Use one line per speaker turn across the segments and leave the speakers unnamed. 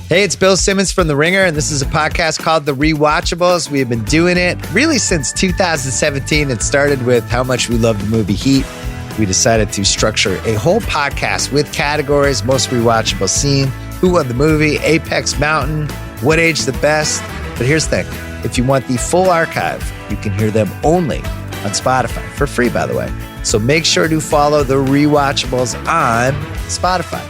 Hey, it's Bill Simmons from The Ringer, and this is a podcast called The Rewatchables. We have been doing it really since 2017. It started with how much we love the movie Heat. We decided to structure a whole podcast with categories: most rewatchable scene, who won the movie, Apex Mountain, what age the best. But here's the thing. If you want the full archive, you can hear them only on Spotify, for free, by the way. So make sure to follow The Rewatchables on Spotify.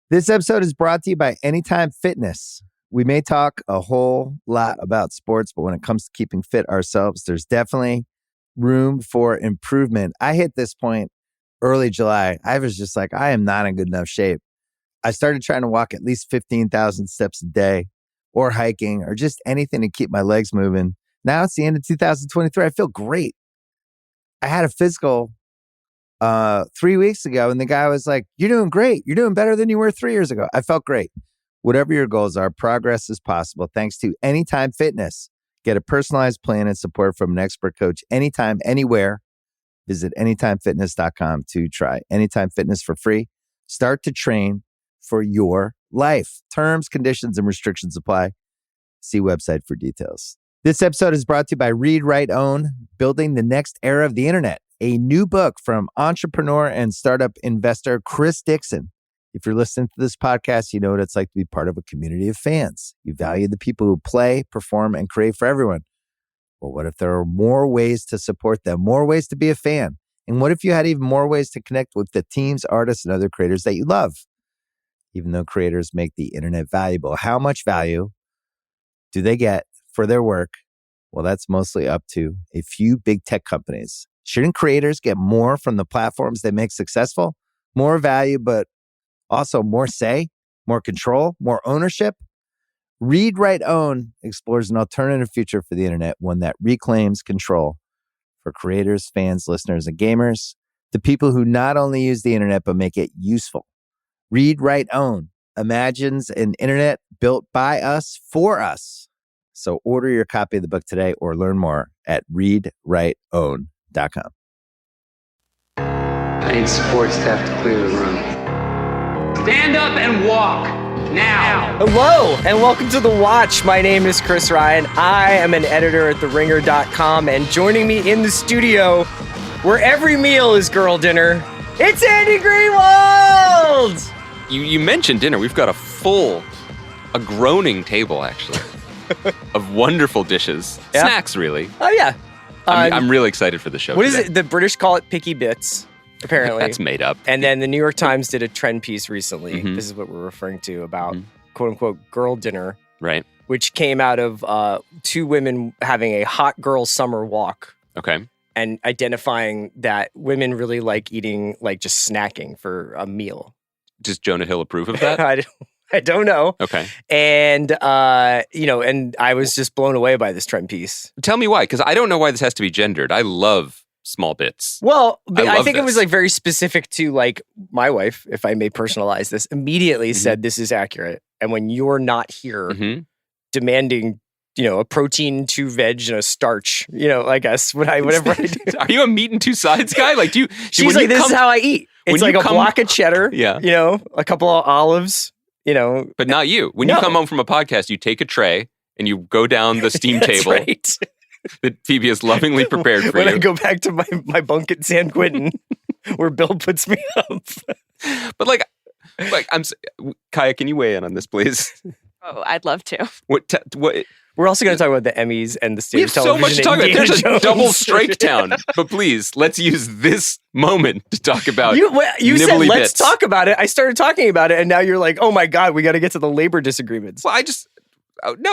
This episode is brought to you by Anytime Fitness. We may talk a whole lot about sports, but when it comes to keeping fit ourselves, there's definitely room for improvement. I hit this point early July. I was just like, I am not in good enough shape. I started trying to walk at least 15,000 steps a day, or hiking, or just anything to keep my legs moving. Now it's the end of 2023. I feel great. I had a physical 3 weeks ago, and the guy was like, "You're doing great. You're doing better than you were 3 years ago." I felt great. Whatever your goals are, progress is possible thanks to Anytime Fitness. Get a personalized plan and support from an expert coach anytime, anywhere. Visit anytimefitness.com to try Anytime Fitness for free. Start to train for your life. Terms, conditions, and restrictions apply. See website for details. This episode is brought to you by Read, Write, Own, Building the Next Era of the Internet, a new book from entrepreneur and startup investor Chris Dixon. If you're listening to this podcast, you know what it's like to be part of a community of fans. You value the people who play, perform, and create for everyone. Well, what if there are more ways to support them, more ways to be a fan? And what if you had even more ways to connect with the teams, artists, and other creators that you love? Even though creators make the internet valuable, how much value do they get for their work? Well, that's mostly up to a few big tech companies. Shouldn't creators get more from the platforms they make successful? More value, but also more say, more control, more ownership? Read, Write, Own explores an alternative future for the internet, one that reclaims control for creators, fans, listeners, and gamers, the people who not only use the internet, but make it useful. Read, Write, Own imagines an internet built by us for us. So order your copy of the book today or learn more at readwriteown.com.
I need support staff to clear the room. Stand up and walk now.
Hello and welcome to The Watch. My name is Chris Ryan. I am an editor at theringer.com, and joining me in the studio where every meal is girl dinner, it's Andy Greenwald!
You mentioned dinner. We've got a groaning table, actually, of wonderful dishes. Yeah. Snacks, really.
Oh, yeah.
I'm really excited for the show.
What
today.
is it? The British call it picky bits, apparently.
That's made up.
And then the New York Times did a trend piece recently. Mm-hmm. This is what we're referring to about, quote unquote, girl dinner.
Right.
Which came out of two women having a hot girl summer walk.
Okay.
And identifying that women really like eating, like just snacking for a meal.
Does Jonah Hill approve of that?
I don't know.
Okay.
And, and I was just blown away by this trend piece.
Tell me why, because I don't know why this has to be gendered. I love small bits.
Well, I think it was like very specific to like my wife, if I may personalize this, immediately said this is accurate. And when you're not here demanding, a protein, 2 veg, and a starch, I guess, whatever I do.
Are you a meat and 2 sides guy? Like,
She's like, this is how I eat. It's like a block of cheddar, a couple of olives,
But not you. When you come home from a podcast, you take a tray and you go down the steam table
right.
that Phoebe has lovingly prepared for
when
you.
I go back to my bunk at San Quentin, where Bill puts me up.
But Kaya, can you weigh in on this, please?
Oh, I'd love to.
What?
We're also going to talk about the Emmys and the state of
We
television.
have so much to talk about. There's a double strike town. But please, let's use this moment to talk about
You said, let's
bits.
talk about it. I started talking about it, and now you're like, oh my God, we got to get to the labor disagreements.
Well,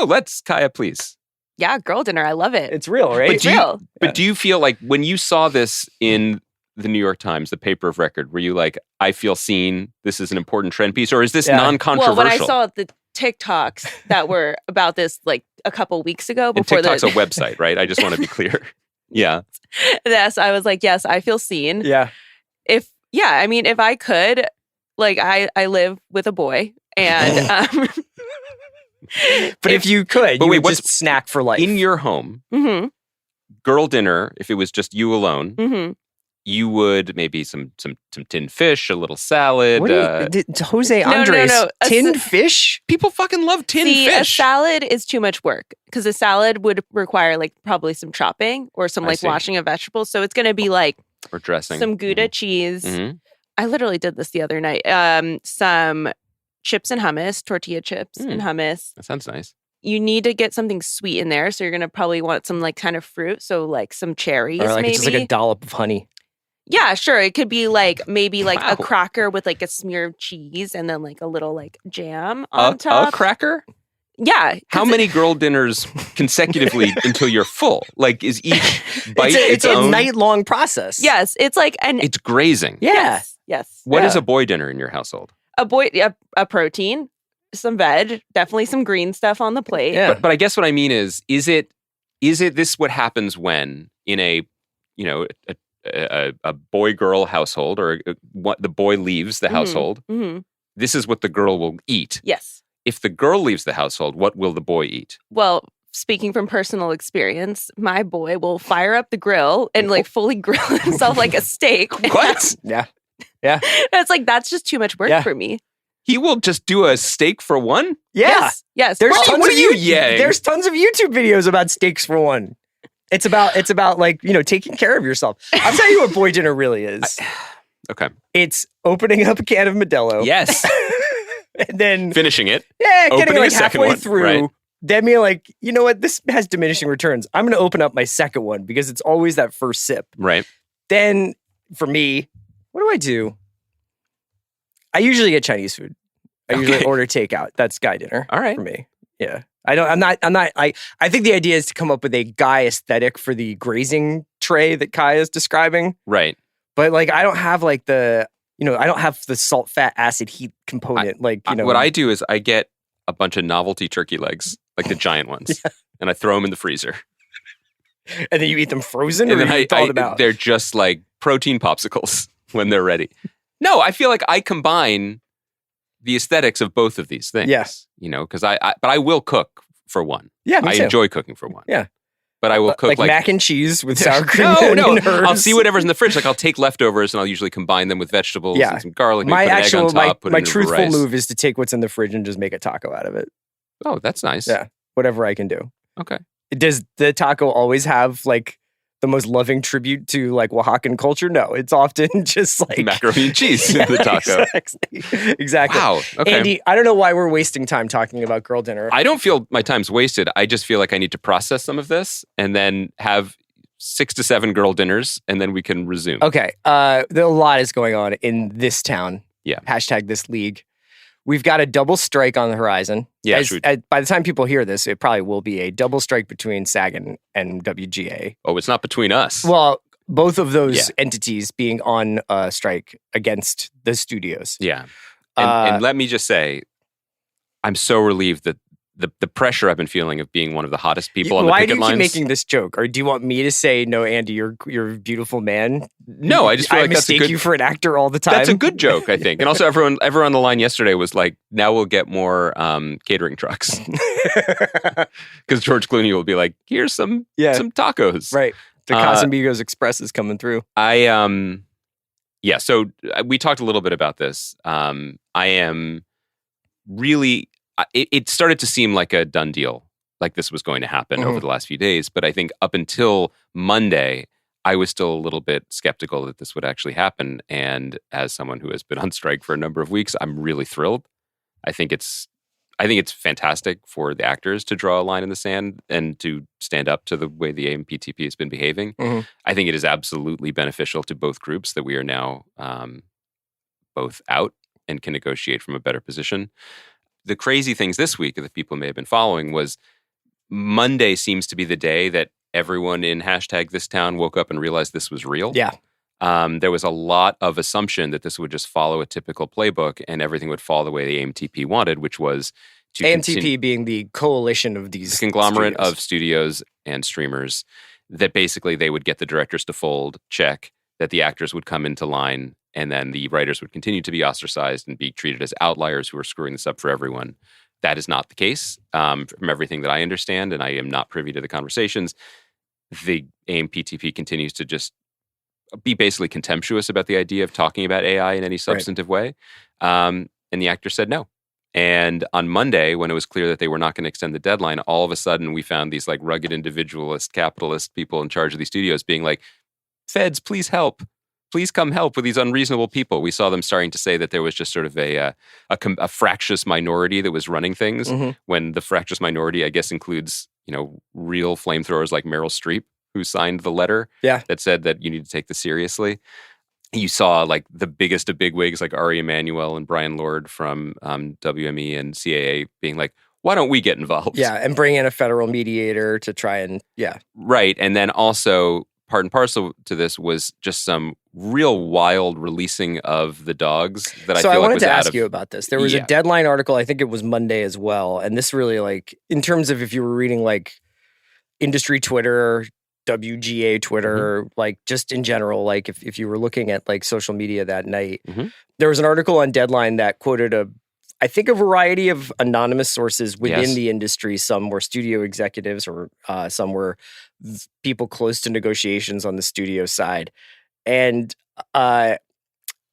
let's, Kaya, please.
Yeah, girl dinner. I love it.
It's real, right?
It's real.
But do you feel like when you saw this in the New York Times, the paper of record, were you like, I feel seen, this is an important trend piece, or is this non-controversial?
Well, when I saw the TikToks that were about this like a couple weeks ago before
TikTok's a website, right? I just want to be clear. Yeah.
Yes, I was like, yes, I feel seen.
Yeah.
If I could, like I live with a boy and
but if you could, you would just snack for life.
In your home, girl dinner, if it was just you alone, you would maybe some tinned fish, a little salad.
What Jose Andres,
no.
tinned fish?
People fucking love tinned fish.
A salad is too much work because a salad would require like probably some chopping or some like washing of vegetables. So it's going to be like
or dressing,
some Gouda cheese.
Mm-hmm.
I literally did this the other night. Some chips and hummus, tortilla chips and hummus.
That sounds nice.
You need to get something sweet in there. So you're going to probably want some like kind of fruit. So like some cherries,
or like
maybe.
Just like a dollop of honey.
Yeah, sure. It could be like maybe like
Wow.
a cracker with like a smear of cheese and then like a little like jam on top.
A cracker?
Yeah.
How many girl dinners consecutively until you're full? Like, is each bite
it's
own?
a night-long process.
Yes, it's like
It's grazing.
Yeah.
Yes.
What is a boy dinner in your household?
A protein, some veg, definitely some green stuff on the plate.
Yeah.
But I guess what I mean is it this what happens when in a boy-girl household or what the boy leaves the household?
Mm-hmm.
This is what the girl will eat.
Yes.
If the girl leaves the household, what will the boy eat?
Well, speaking from personal experience, my boy will fire up the grill and like fully grill himself like a steak.
What?
Yeah.
It's like, that's just too much work for me.
He will just do a steak for one?
Yeah.
Yes.
There's
What
tons
are
of
you yang?
There's tons of YouTube videos about steaks for one. It's about like, taking care of yourself. I'll tell you what boy dinner really is.
Okay.
It's opening up a can of Modelo.
Yes.
And then
Finishing it.
getting
Opening
like
a second
halfway
one,
through.
right.
Then being like, you know what? This has diminishing returns. I'm going to open up my second one because it's always that first sip.
Right.
Then for me, what do I do? I usually get Chinese food. I usually order takeout. That's guy dinner.
All right.
For me. Yeah. I think the idea is to come up with a guy aesthetic for the grazing tray that Kai is describing.
Right.
But like, I don't have like I don't have the salt, fat, acid, heat component.
What I do is I get a bunch of novelty turkey legs, like the giant ones, and I throw them in the freezer.
And then you eat them frozen,
And
or
then
you thaw them out?
they're just like protein popsicles when they're ready. No, I feel like I combine the aesthetics of both of these things.
Yes.
Because but I will cook for one.
Yeah, me
I
too.
enjoy cooking for one.
Yeah.
But I will cook
like mac and cheese with sour cream.
No.
and
I'll
herbs.
see whatever's in the fridge. Like I'll take leftovers and I'll usually combine them with vegetables and some garlic.
My
put an egg on top, put it
my
in
truthful
rice.
move is to take what's in the fridge and just make a taco out of it.
Oh, that's nice.
Yeah, whatever I can do.
Okay.
Does the taco always have like the most loving tribute to like Oaxacan culture? No, it's often just like
Macaroni and cheese in the taco.
Exactly.
Wow. Okay.
Andy, I don't know why we're wasting time talking about girl dinner.
I don't feel my time's wasted. I just feel like I need to process some of this and then have 6 to 7 girl dinners, and then we can resume.
Okay. A lot is going on in this town.
Yeah.
Hashtag this league. We've got a double strike on the horizon.
Yeah.
By the time people hear this, it probably will be a double strike between SAG and WGA.
Oh, it's not between us.
Well, both of those entities being on strike against the studios.
Yeah. And let me just say, I'm so relieved that the pressure I've been feeling of being one of the hottest people on the
Why
picket
do you
lines.
keep making this joke? Or do you want me to say, no, Andy, you're a beautiful man?
No, I just feel like that's a
mistake
good,
you for an actor all the time.
That's a good joke, I think. And also everyone on the line yesterday was like, now we'll get more catering trucks. Because George Clooney will be like, here's some tacos.
Right. The Casamigos Express is coming through.
So we talked a little bit about this. I am really, it started to seem like a done deal, like this was going to happen over the last few days. But I think up until Monday, I was still a little bit skeptical that this would actually happen. And as someone who has been on strike for a number of weeks, I'm really thrilled. I think it's fantastic for the actors to draw a line in the sand and to stand up to the way the AMPTP has been behaving. I think it is absolutely beneficial to both groups that we are now both out and can negotiate from a better position. The crazy things this week that people may have been following was Monday seems to be the day that everyone in #ThisTown woke up and realized this was real.
Yeah.
There was a lot of assumption that this would just follow a typical playbook and everything would fall the way the AMTP wanted, which was to
AMTP being the coalition of these
conglomerate of studios and streamers, that basically they would get the directors to fold, check, that the actors would come into line, and then the writers would continue to be ostracized and be treated as outliers who are screwing this up for everyone. That is not the case from everything that I understand, and I am not privy to the conversations. The AMPTP continues to just be basically contemptuous about the idea of talking about AI in any substantive way. And the actor said no. And on Monday, when it was clear that they were not going to extend the deadline, all of a sudden we found these like rugged individualist, capitalist people in charge of these studios being like, feds, please help. Please come help with these unreasonable people. We saw them starting to say that there was just sort of a fractious minority that was running things, when the fractious minority, I guess, includes, real flamethrowers like Meryl Streep, who signed the letter that said that you need to take this seriously. You saw like the biggest of bigwigs like Ari Emanuel and Brian Lord from WME and CAA being like, why don't we get involved?
Yeah, and bring in a federal mediator to try and,
Right. And then also part and parcel to this was just some real wild releasing of the dogs that I feel like was out of... So I
wanted to ask you about this. There was a Deadline article, I think it was Monday as well, and this really like, in terms of if you were reading like industry Twitter, WGA Twitter, like just in general, like if you were looking at like social media that night, there was an article on Deadline that quoted I think a variety of anonymous sources within the industry. Some were studio executives or some were people close to negotiations on the studio side. And I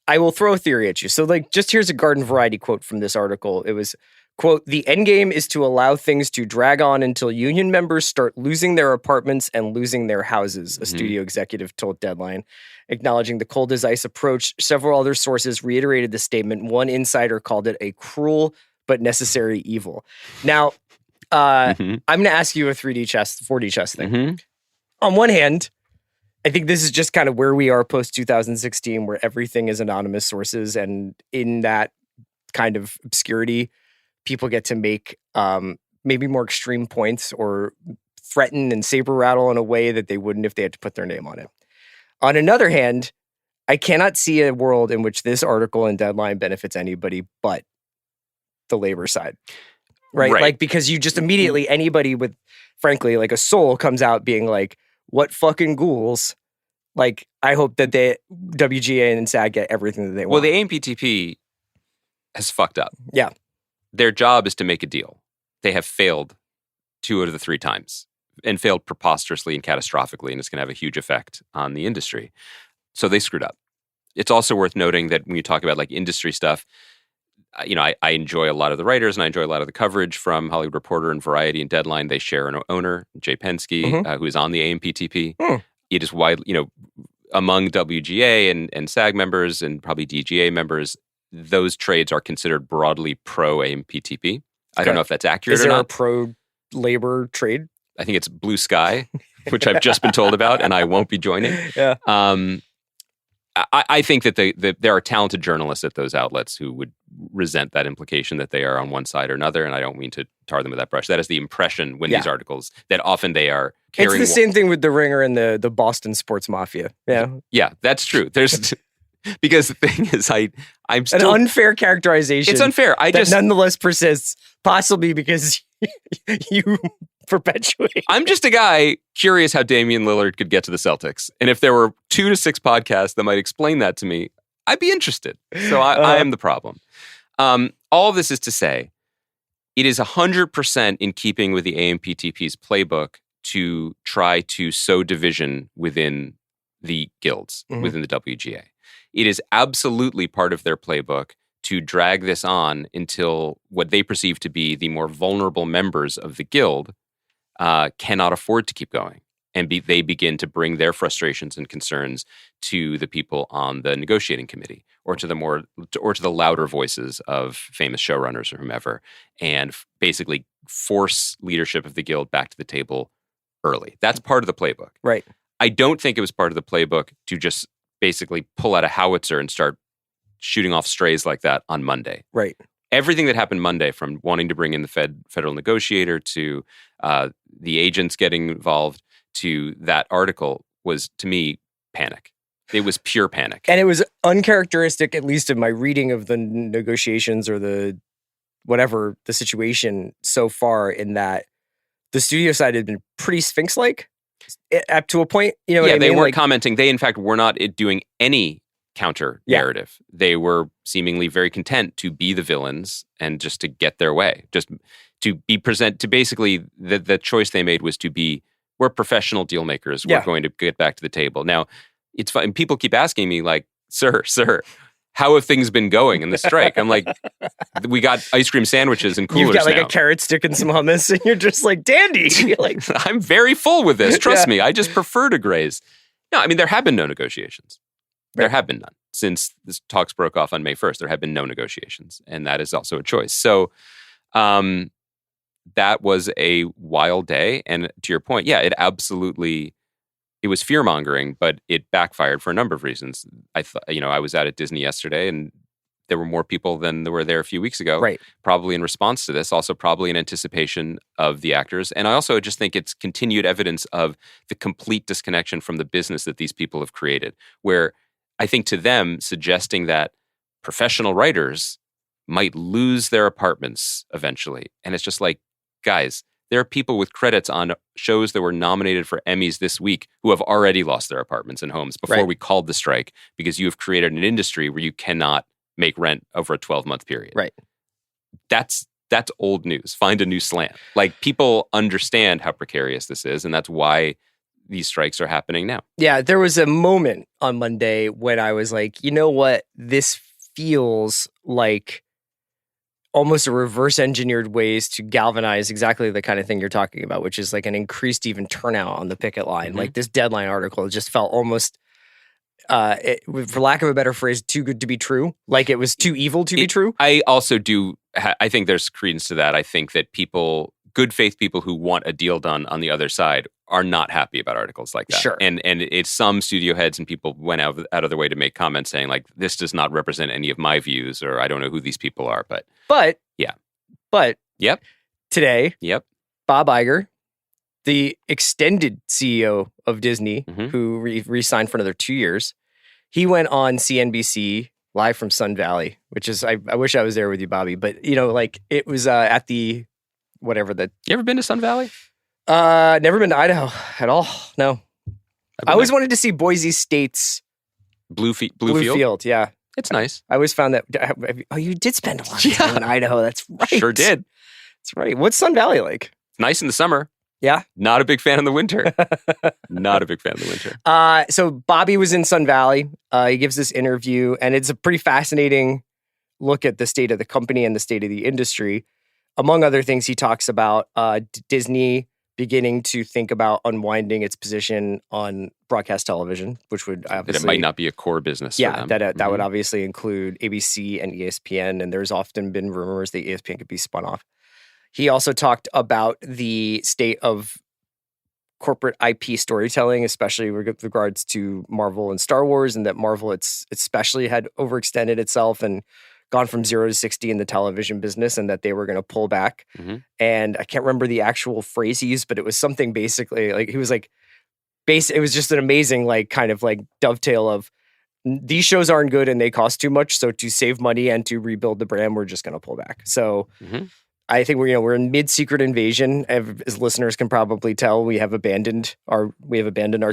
will throw a theory at you. So like, just here's a garden variety quote from this article. It was, quote, "The end game is to allow things to drag on until union members start losing their apartments and losing their houses," a studio executive told Deadline. Acknowledging the cold as ice approach, several other sources reiterated the statement. One insider called it a cruel but necessary evil. Now, I'm going to ask you a 4D chess thing. On one hand, I think this is just kind of where we are post 2016, where everything is anonymous sources, and in that kind of obscurity, people get to make maybe more extreme points or threaten and saber rattle in a way that they wouldn't if they had to put their name on it. On another hand, I cannot see a world in which this article in Deadline benefits anybody but the labor side. Right? Like, because you just immediately, anybody with, frankly, like a soul comes out being like, what fucking ghouls. Like, I hope that WGA and SAG get everything that they want.
Well, the AMPTP has fucked up.
Yeah.
Their job is to make a deal. They have failed 2 out of the 3 times, and failed preposterously and catastrophically, and it's going to have a huge effect on the industry. So they screwed up. It's also worth noting that when you talk about like industry stuff, I enjoy a lot of the writers and I enjoy a lot of the coverage from Hollywood Reporter and Variety and Deadline. They share an owner, Jay Penske, who is on the AMPTP. It is widely, among WGA and SAG members and probably DGA members, those trades are considered broadly pro-AMPTP. I don't know if that's accurate or not.
Is there a pro-labor trade?
I think it's Blue Sky, which I've just been told about, and I won't be joining.
Yeah.
I think that there are talented journalists at those outlets who would resent that implication that they are on one side or another, and I don't mean to tar them with that brush. That is the impression when these articles, that often they are carrying...
It's the same thing with The Ringer and the Boston sports mafia. Yeah.
Yeah, that's true. There's... Because the thing is, I'm still...
An unfair characterization.
It's unfair.
That nonetheless persists, possibly because you perpetuate.
I'm just a guy curious how Damian Lillard could get to the Celtics. And if there were 2 to 6 podcasts that might explain that to me, I'd be interested. So I am the problem. All of this is to say, it is 100% in keeping with the AMPTP's playbook to try to sow division within the guilds, within the WGA. It is absolutely part of their playbook to drag this on until what they perceive to be the more vulnerable members of the guild cannot afford to keep going. And they begin to bring their frustrations and concerns to the people on the negotiating committee, or to the louder voices of famous showrunners or whomever, and basically force leadership of the guild back to the table early. That's part of the playbook.
Right.
I don't think it was part of the playbook to just basically pull out a howitzer and start shooting off strays like that on Monday.
Right.
Everything that happened Monday, from wanting to bring in the federal negotiator to the agents getting involved to that article, was, to me, panic. It was pure panic.
And it was uncharacteristic, at least in my reading of the negotiations or the whatever the situation so far, in that the studio side had been pretty Sphinx-like up to a point. You know what I mean?
They weren't commenting. They, in fact, were not doing any counter narrative. They were seemingly very content to be the villains and just to get their way. Just to be to basically, the choice they made was to be, we're professional deal makers. We're going to get back to the table. Now, it's fine. People keep asking me like, sir, how have things been going in the strike? I'm like, we got ice cream sandwiches and coolers.
You've got like
now.
a carrot stick and some hummus, and you're just like, dandy. You're like,
I'm very full with this. Trust me. I just prefer to graze. No, I mean, there have been no negotiations. There have been none. Since the talks broke off on May 1st, there have been no negotiations. And that is also a choice. So that was a wild day. And to your point, yeah, it was fear-mongering, but it backfired for a number of reasons. I was out at Disney yesterday, and there were more people than there were there a few weeks ago.
Right.
Probably in response to this, also probably in anticipation of the actors. And I also just think it's continued evidence of the complete disconnection from the business that these people have created, where I think to them, suggesting that professional writers might lose their apartments eventually. And it's just like, guys, there are people with credits on shows that were nominated for Emmys this week who have already lost their apartments and homes before we called the strike, because you have created an industry where you cannot make rent over a 12-month period.
right.
That's old news. Find a new slant. Like, people understand how precarious this is, and that's why these strikes are happening now.
Yeah, there was a moment on Monday when I was like, you know what? This feels like almost a reverse engineered ways to galvanize exactly the kind of thing you're talking about, which is like an increased even turnout on the picket line. Like this Deadline article just felt almost, for lack of a better phrase, too good to be true. Like it was too evil to be true.
I also I think there's credence to that. I think that good faith people who want a deal done on the other side are not happy about articles like that.
Sure.
And it's some studio heads and people went out of their way to make comments saying like, this does not represent any of my views, or I don't know who these people are. But
yeah.
Yep.
Today,
Yep.
Bob Iger, the extended CEO of Disney,
Mhm.
who re-signed for another 2 years, he went on CNBC live from Sun Valley, which is, I wish I was there with you, Bobby, but like it was at the, whatever the...
You ever been to Sun Valley?
Never been to Idaho at all. No. I always wanted to see Boise State's
Blue
Blue Field. Yeah.
It's nice.
I always found that. Oh, you did spend a lot of time in Idaho. That's right.
Sure did.
That's right. What's Sun Valley like?
It's nice in the summer.
Yeah.
Not a big fan in the winter. Not a big fan of the winter.
So Bobby was in Sun Valley. He gives this interview, and it's a pretty fascinating look at the state of the company and the state of the industry. Among other things, he talks about Disney beginning to think about unwinding its position on broadcast television, which would obviously...
That it might not be a core business for them.
that would obviously include ABC and ESPN, and there's often been rumors that ESPN could be spun off. He also talked about the state of corporate IP storytelling, especially with regards to Marvel and Star Wars, and that Marvel especially had overextended itself and gone from 0 to 60 in the television business, and that they were going to pull back.
Mm-hmm.
And I can't remember the actual phrase he used, but it was something basically like, he was like, it was just an amazing, like, kind of like dovetail of, these shows aren't good and they cost too much. So to save money and to rebuild the brand, we're just going to pull back. So I think we're in mid-secret invasion. As listeners can probably tell, we have abandoned our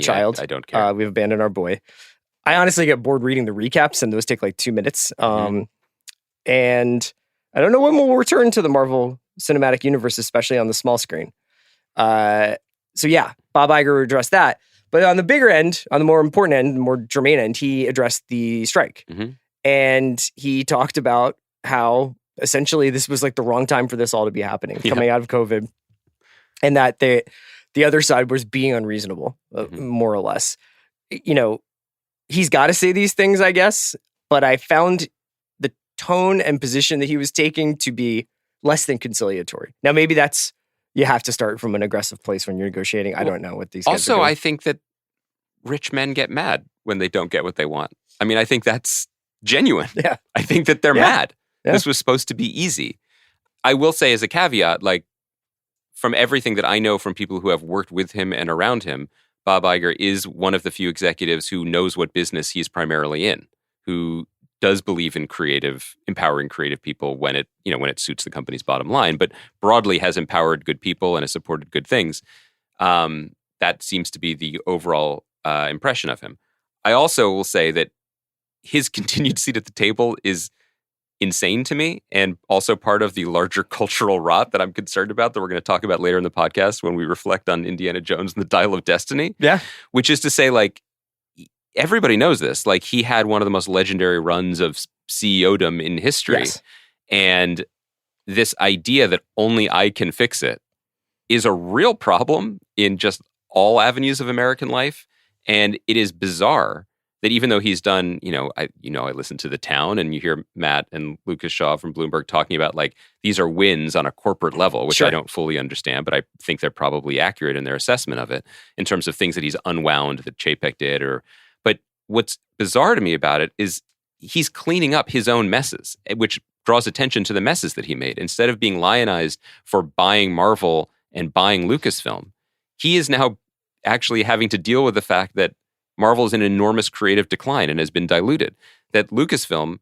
child.
I don't care.
We've abandoned our boy. I honestly get bored reading the recaps, and those take like 2 minutes. And I don't know when we'll return to the Marvel Cinematic Universe, especially on the small screen. So yeah, Bob Iger addressed that. But on the bigger end, on the more important end, more germane end, he addressed the strike.
Mm-hmm.
And he talked about how essentially this was like the wrong time for this all to be happening, coming out of COVID. And that the other side was being unreasonable, more or less. He's got to say these things, I guess. But I found the tone and position that he was taking to be less than conciliatory. Now, maybe you have to start from an aggressive place when you're negotiating. I don't know what these guys are doing.
Also, I think that rich men get mad when they don't get what they want. I mean, I think that's genuine.
Yeah.
I think that they're mad.
Yeah.
This was supposed to be easy. I will say as a caveat, like, from everything that I know from people who have worked with him and around him, Bob Iger is one of the few executives who knows what business he's primarily in, who does believe in empowering creative people when it suits the company's bottom line, but broadly has empowered good people and has supported good things. That seems to be the overall impression of him. I also will say that his continued seat at the table is insane to me, and also part of the larger cultural rot that I'm concerned about, that we're going to talk about later in the podcast when we reflect on Indiana Jones and the Dial of Destiny.
Yeah.
Which is to say, like, everybody knows this. Like, he had one of the most legendary runs of CEO-dom in history.
Yes.
And this idea that only I can fix it is a real problem in just all avenues of American life. And it is bizarre that even though he's done, I listen to The Town, and you hear Matt and Lucas Shaw from Bloomberg talking about, like, these are wins on a corporate level, which
Sure.
I don't fully understand, but I think they're probably accurate in their assessment of it in terms of things that he's unwound that Chapek did. But what's bizarre to me about it is he's cleaning up his own messes, which draws attention to the messes that he made. Instead of being lionized for buying Marvel and buying Lucasfilm, he is now actually having to deal with the fact that Marvel is in enormous creative decline and has been diluted. That Lucasfilm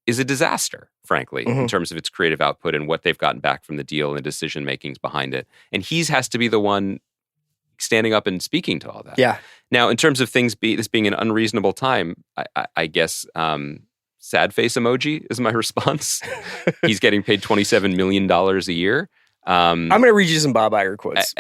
is a disaster, frankly, in terms of its creative output and what they've gotten back from the deal and decision makings behind it. And he has to be the one standing up and speaking to all that.
Yeah.
Now, in terms of this being an unreasonable time, I guess sad face emoji is my response. He's getting paid $27 million a year.
I'm going to read you some Bob Iger quotes.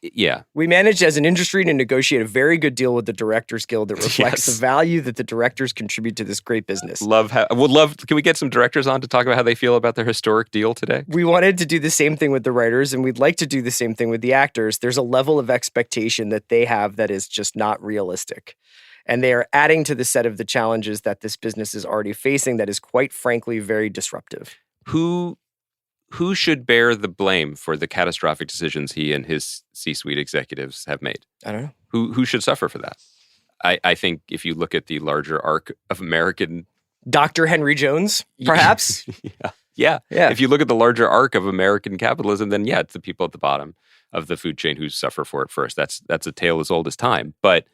Yeah.
We managed as an industry to negotiate a very good deal with the Directors Guild that reflects the value that the directors contribute to this great business.
Can we get some directors on to talk about how they feel about their historic deal today?
We wanted to do the same thing with the writers, and we'd like to do the same thing with the actors. There's a level of expectation that they have that is just not realistic. And they are adding to the set of the challenges that this business is already facing that is, quite frankly, very disruptive.
Who should bear the blame for the catastrophic decisions he and his C-suite executives have made?
I don't know.
Who should suffer for that? I think if you look at the larger arc of American...
Dr. Henry Jones, perhaps?
Yeah.
Yeah.
If you look at the larger arc of American capitalism, then it's the people at the bottom of the food chain who suffer for it first. That's a tale as old as time. But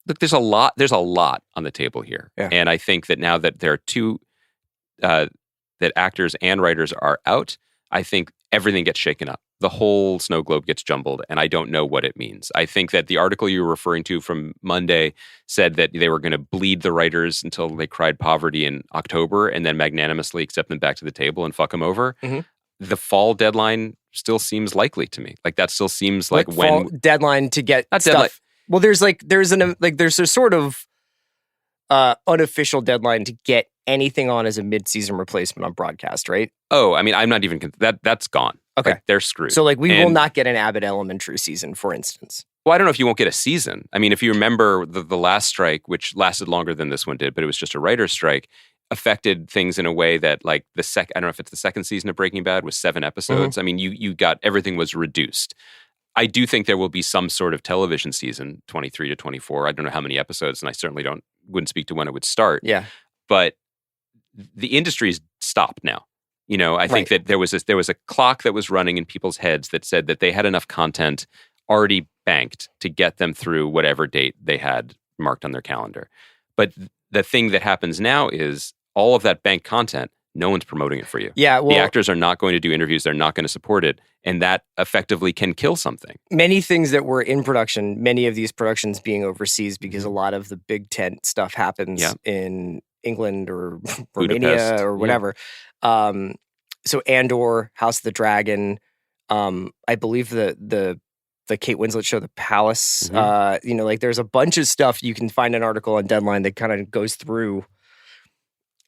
look, there's a lot on the table here.
Yeah.
And I think that now that there are two... that actors and writers are out, I think everything gets shaken up. The whole snow globe gets jumbled, and I don't know what it means. I think that the article you were referring to from Monday said that they were going to bleed the writers until they cried poverty in October and then magnanimously accept them back to the table and fuck them over. Mm-hmm. The fall deadline still seems likely to me. Like, that still seems like when...
Fall deadline to get
Not
stuff.
deadline.
Well, there's a sort of unofficial deadline to get anything on as a mid-season replacement on broadcast, right?
Oh, I mean, I'm not even... That's gone.
Okay.
Like, they're screwed.
So, like, we will not get an Abbott Elementary season, for instance.
Well, I don't know if you won't get a season. I mean, if you remember the last strike, which lasted longer than this one did, but it was just a writer's strike, affected things in a way that, like, I don't know if it's the second season of Breaking Bad was 7 episodes. Mm-hmm. I mean, you got... Everything was reduced. I do think there will be some sort of television season, 23 to 24. I don't know how many episodes, and I certainly wouldn't speak to when it would start.
Yeah.
But the industry's stopped now. I think that there was a clock that was running in people's heads that said that they had enough content already banked to get them through whatever date they had marked on their calendar. But the thing that happens now is all of that banked content, no one's promoting it for you.
Yeah, well,
the actors are not going to do interviews. They're not going to support it. And that effectively can kill something.
Many things that were in production, many of these productions being overseas because a lot of the big tent stuff happens in England or Romania or whatever. Yeah. So Andor, House of the Dragon, I believe the Kate Winslet show, The Palace, like there's a bunch of stuff you can find an article on Deadline that kind of goes through.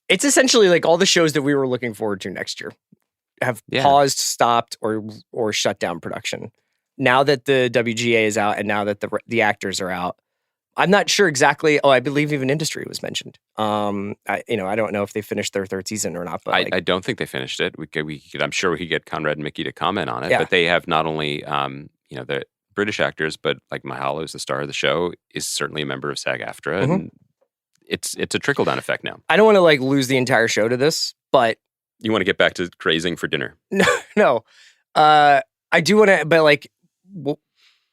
It's essentially like all the shows that we were looking forward to next year have paused, stopped, or shut down production. Now that the WGA is out and now that the actors are out, I'm not sure exactly. Oh, I believe even Industry was mentioned. I don't know if they finished their third season or not. But
I don't think they finished it. We could, I'm sure we could get Conrad and Mickey to comment on it. Yeah. But they have not only the British actors, but like Mahalo is the star of the show, is certainly a member of SAG-AFTRA, and it's a trickle down effect now. I
don't want to like lose the entire show to this, but
you want to get back to crazing for dinner.
No. I do want to, but like.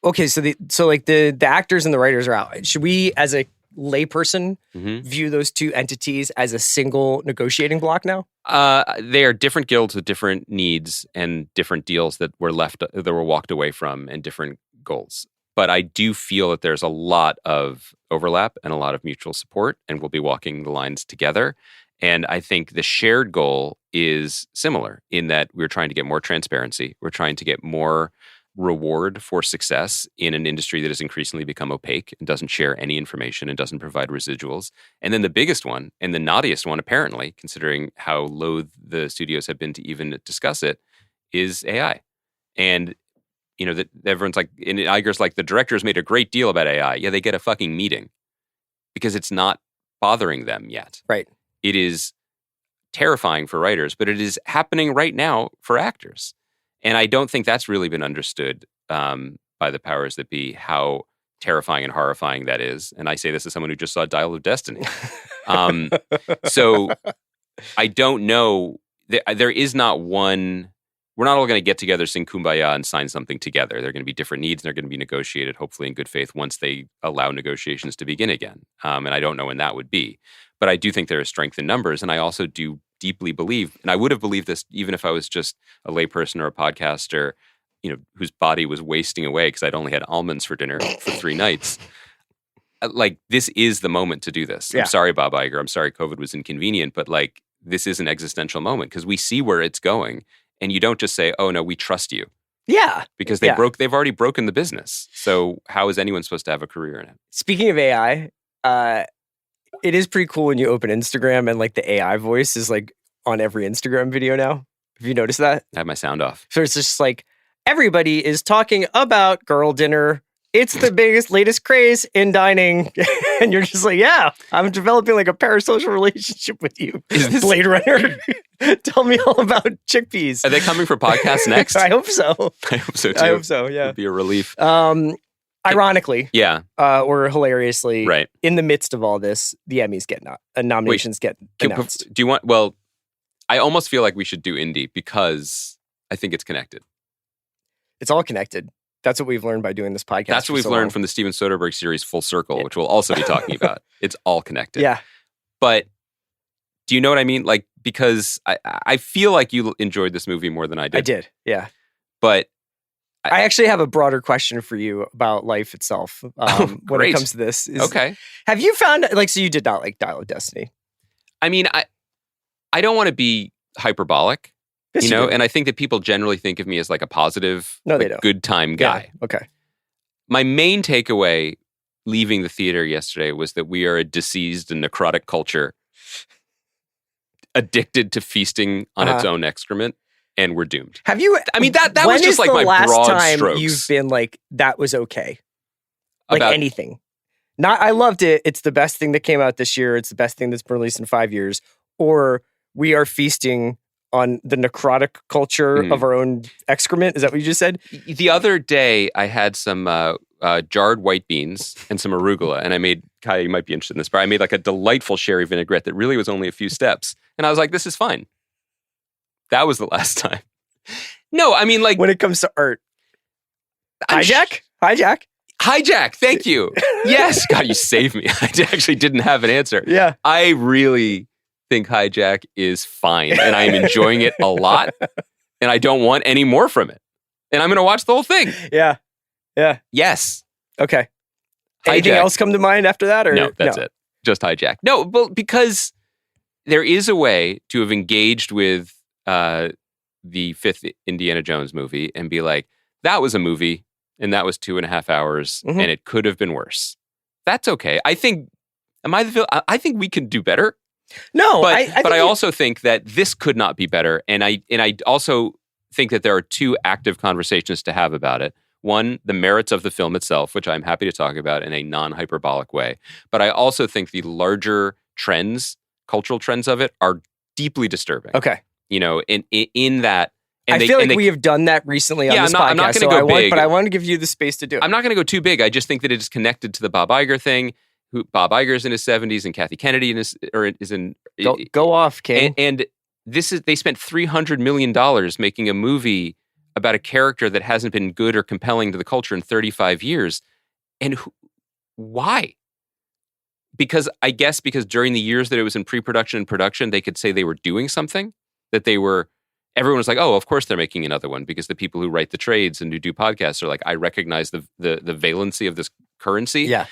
Okay, so the actors and the writers are out. Should we, as a layperson, view those two entities as a single negotiating block now?
They are different guilds with different needs and different deals that were walked away from, and different goals. But I do feel that there's a lot of overlap and a lot of mutual support, and we'll be walking the lines together. And I think the shared goal is similar in that we're trying to get more transparency. We're trying to get more reward for success in an industry that has increasingly become opaque and doesn't share any information and doesn't provide residuals. And then the biggest one, and the naughtiest one, apparently, considering how loath the studios have been to even discuss it, is AI. And, that everyone's like, and Iger's like, the directors made a great deal about AI. Yeah, they get a fucking meeting because it's not bothering them yet.
Right.
It is terrifying for writers, but it is happening right now for actors. And I don't think that's really been understood by the powers that be, how terrifying and horrifying that is. And I say this as someone who just saw Dial of Destiny. So I don't know. There is not one. We're not all going to get together, sing Kumbaya, and sign something together. There are going to be different needs, and they're going to be negotiated, hopefully in good faith, once they allow negotiations to begin again. And I don't know when that would be. But I do think there is strength in numbers. And I also do deeply believe, and I would have believed this even if I was just a layperson or a podcaster, whose body was wasting away because I'd only had almonds for dinner for 3 nights. Like, this is the moment to do this. Yeah. I'm sorry, Bob Iger. I'm sorry COVID was inconvenient, but like, this is an existential moment because we see where it's going. And you don't just say, oh no, we trust you.
Yeah.
Because they've already broken the business. So how is anyone supposed to have a career in it?
Speaking of AI, it is pretty cool when you open Instagram and like the AI voice is like on every Instagram video now. Have you noticed that?
I have my sound off.
So it's just like, everybody is talking about girl dinner. It's the biggest, latest craze in dining. And you're just like, yeah, I'm developing like a parasocial relationship with you.
Is this
Blade Runner? Tell me all about chickpeas.
Are they coming for podcasts next?
I hope so.
I hope so too.
I hope so, yeah.
It'd be a relief.
Ironically,
yeah,
or hilariously,
right.
In the midst of all this, the Emmys get nominations get announced.
Do you want? Well, I almost feel like we should do indie because I think it's connected.
It's all connected. That's what we've learned by doing this podcast.
That's what we've learned from the Steven Soderbergh series Full Circle, which we'll also be talking about. It's all connected.
Yeah.
But do you know what I mean? Like, because I feel like you enjoyed this movie more than I did.
I did, yeah.
But
I actually have a broader question for you about life itself when it comes to this.
Okay.
Have you found, so you did not like Dial of Destiny?
I mean, I don't want to be hyperbolic.
Yes,
and I think that people generally think of me as like a positive,
they don't.
Good time guy.
Yeah. Okay.
My main takeaway leaving the theater yesterday was that we are a diseased and necrotic culture addicted to feasting on its own excrement, and we're doomed.
Have you?
I mean, that was just like my broad
time
strokes.
You've been like, that was okay. Like
About
anything. I loved it. It's the best thing that came out this year. It's the best thing that's been released in 5 years. Or we are feasting on the necrotic culture of our own excrement. Is that what you just said?
The other day, I had some jarred white beans and some arugula, and I made, Kaya, you might be interested in this, but I made like a delightful sherry vinaigrette that really was only a few steps. And I was like, this is fine. That was the last time. No, I mean, like,
when it comes to art. Hijack?
Hijack, thank you. Yes, God, you saved me. I actually didn't have an answer.
Yeah.
I really think Hijack is fine, and I am enjoying it a lot, and I don't want any more from it. And I'm going to watch the whole thing.
Yeah. Yeah.
Yes.
Okay.
Hijack.
Anything else come to mind after that? Or
no, that's it. Just Hijack. No, well, because there is a way to have engaged with the 5th Indiana Jones movie and be like, that was a movie, and that was 2.5 hours, and it could have been worse. That's okay. I think we can do better.
No,
but I also think that this could not be better, and I also think that there are 2 active conversations to have about it. One, the merits of the film itself, which I'm happy to talk about in a non-hyperbolic way. But I also think the larger trends, cultural trends of it, are deeply disturbing.
Okay,
in that.
And I feel like we have done that recently on this podcast.
I'm not going to go big,
but I want to give you the space to do it.
I'm not going to go too big. I just think that it is connected to the Bob Iger thing. Bob Iger's in his 70s and Kathy Kennedy is in.
Go off, King.
And they spent $300 million making a movie about a character that hasn't been good or compelling to the culture in 35 years. And why? Because during the years that it was in pre-production and production, they could say they were doing something, everyone was like, oh, of course they're making another one, because the people who write the trades and who do podcasts are like, I recognize the valency of this currency.
Yeah.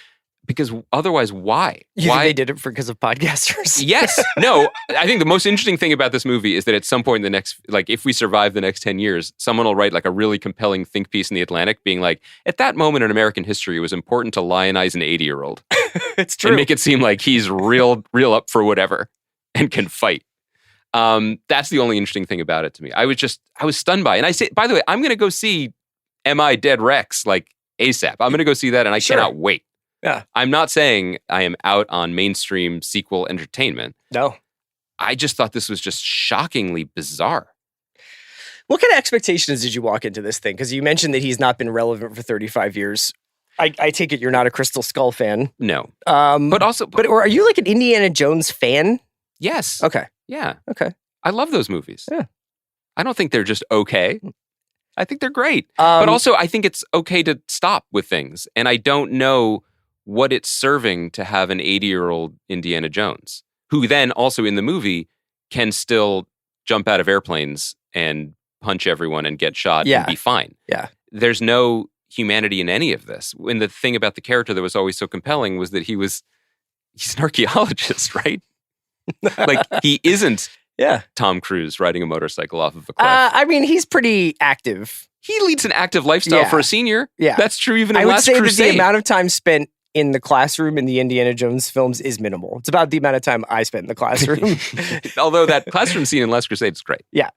Because otherwise, why?
You
Why
think they did it because of podcasters?
Yes. No, I think the most interesting thing about this movie is that at some point in the next, like if we survive the next 10 years, someone will write like a really compelling think piece in The Atlantic being like, at that moment in American history, it was important to lionize an 80-year-old.
It's true.
And make it seem like he's real up for whatever and can fight. That's the only interesting thing about it to me. I was stunned by it. And I say, by the way, I'm going to go see Am I Dead Rex like ASAP. I'm going to go see that and I cannot wait.
Yeah.
I'm not saying I am out on mainstream sequel entertainment.
No.
I just thought this was just shockingly bizarre.
What kind of expectations did you walk into this thing? Because you mentioned that he's not been relevant for 35 years. I take it you're not a Crystal Skull fan.
No.
But or are you like an Indiana Jones fan?
Yes.
Okay.
Yeah.
Okay.
I love those movies.
Yeah.
I don't think they're just okay. I think they're great. But also, I think it's okay to stop with things. And I don't know what it's serving to have an 80-year-old Indiana Jones, who then also in the movie can still jump out of airplanes and punch everyone and get shot and be fine.
Yeah.
There's no humanity in any of this. And the thing about the character that was always so compelling was that he's an archaeologist, right? Like he isn't Tom Cruise riding a motorcycle off of a cliff.
I mean, he's pretty active.
He leads an active lifestyle for a senior.
Yeah.
That's true even in
I would
Last
say
Crusade.
that the amount of time spent in the classroom in the Indiana Jones films is minimal. It's about the amount of time I spent in the classroom.
Although that classroom scene in Last Crusade is great.
Yeah.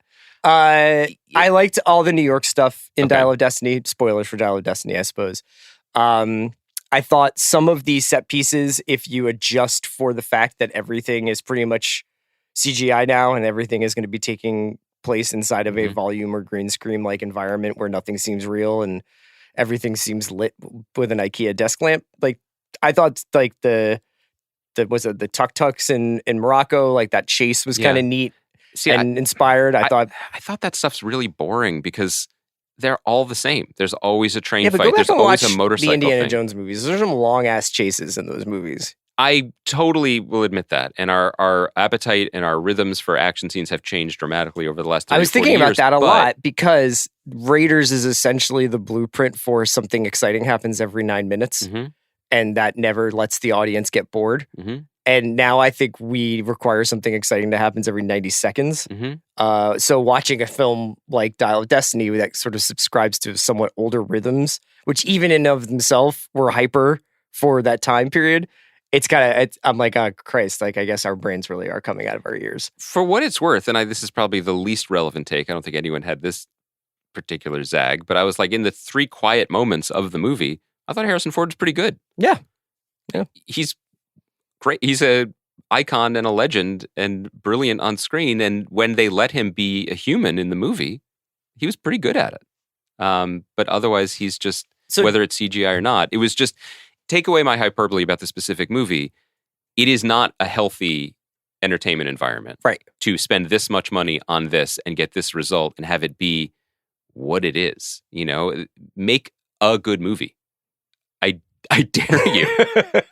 I liked all the New York stuff in Dial of Destiny. Spoilers for Dial of Destiny, I suppose. I thought some of these set pieces, if you adjust for the fact that everything is pretty much CGI now and everything is going to be taking place inside of a volume or green screen like environment where nothing seems real and everything seems lit with an IKEA desk lamp. Like I thought like the tuk-tuks in Morocco, like that chase was kind of neat and inspired. I
thought that stuff's really boring because they're all the same. There's always a train
but
fight.
go
There's
back and
always
watch
a motorcycle
the Indiana
thing.
Jones movies. There's some long ass chases in those movies.
I totally will admit that. And our appetite and our rhythms for action scenes have changed dramatically over the last 30,
I was thinking
40
about
years,
that a lot because Raiders is essentially the blueprint for something exciting happens every 9 minutes. And that never lets the audience get bored. And now I think we require something exciting that happens every 90 seconds. So watching a film like Dial of Destiny that sort of subscribes to somewhat older rhythms, which even in of themselves were hyper for that time period, I'm like, oh, Christ, like I guess our brains really are coming out of our ears.
For what it's worth, and this is probably the least relevant take. I don't think anyone had this particular zag, but I was like, in the 3 quiet moments of the movie, I thought Harrison Ford was pretty good.
Yeah.
He's great. He's a icon and a legend and brilliant on screen. And when they let him be a human in the movie, he was pretty good at it. But otherwise, he's just, whether it's CGI or not, it was just, take away my hyperbole about the specific movie. It is not a healthy entertainment environment.
Right.
To spend this much money on this and get this result and have it be what it is. You know, make a good movie. I dare you.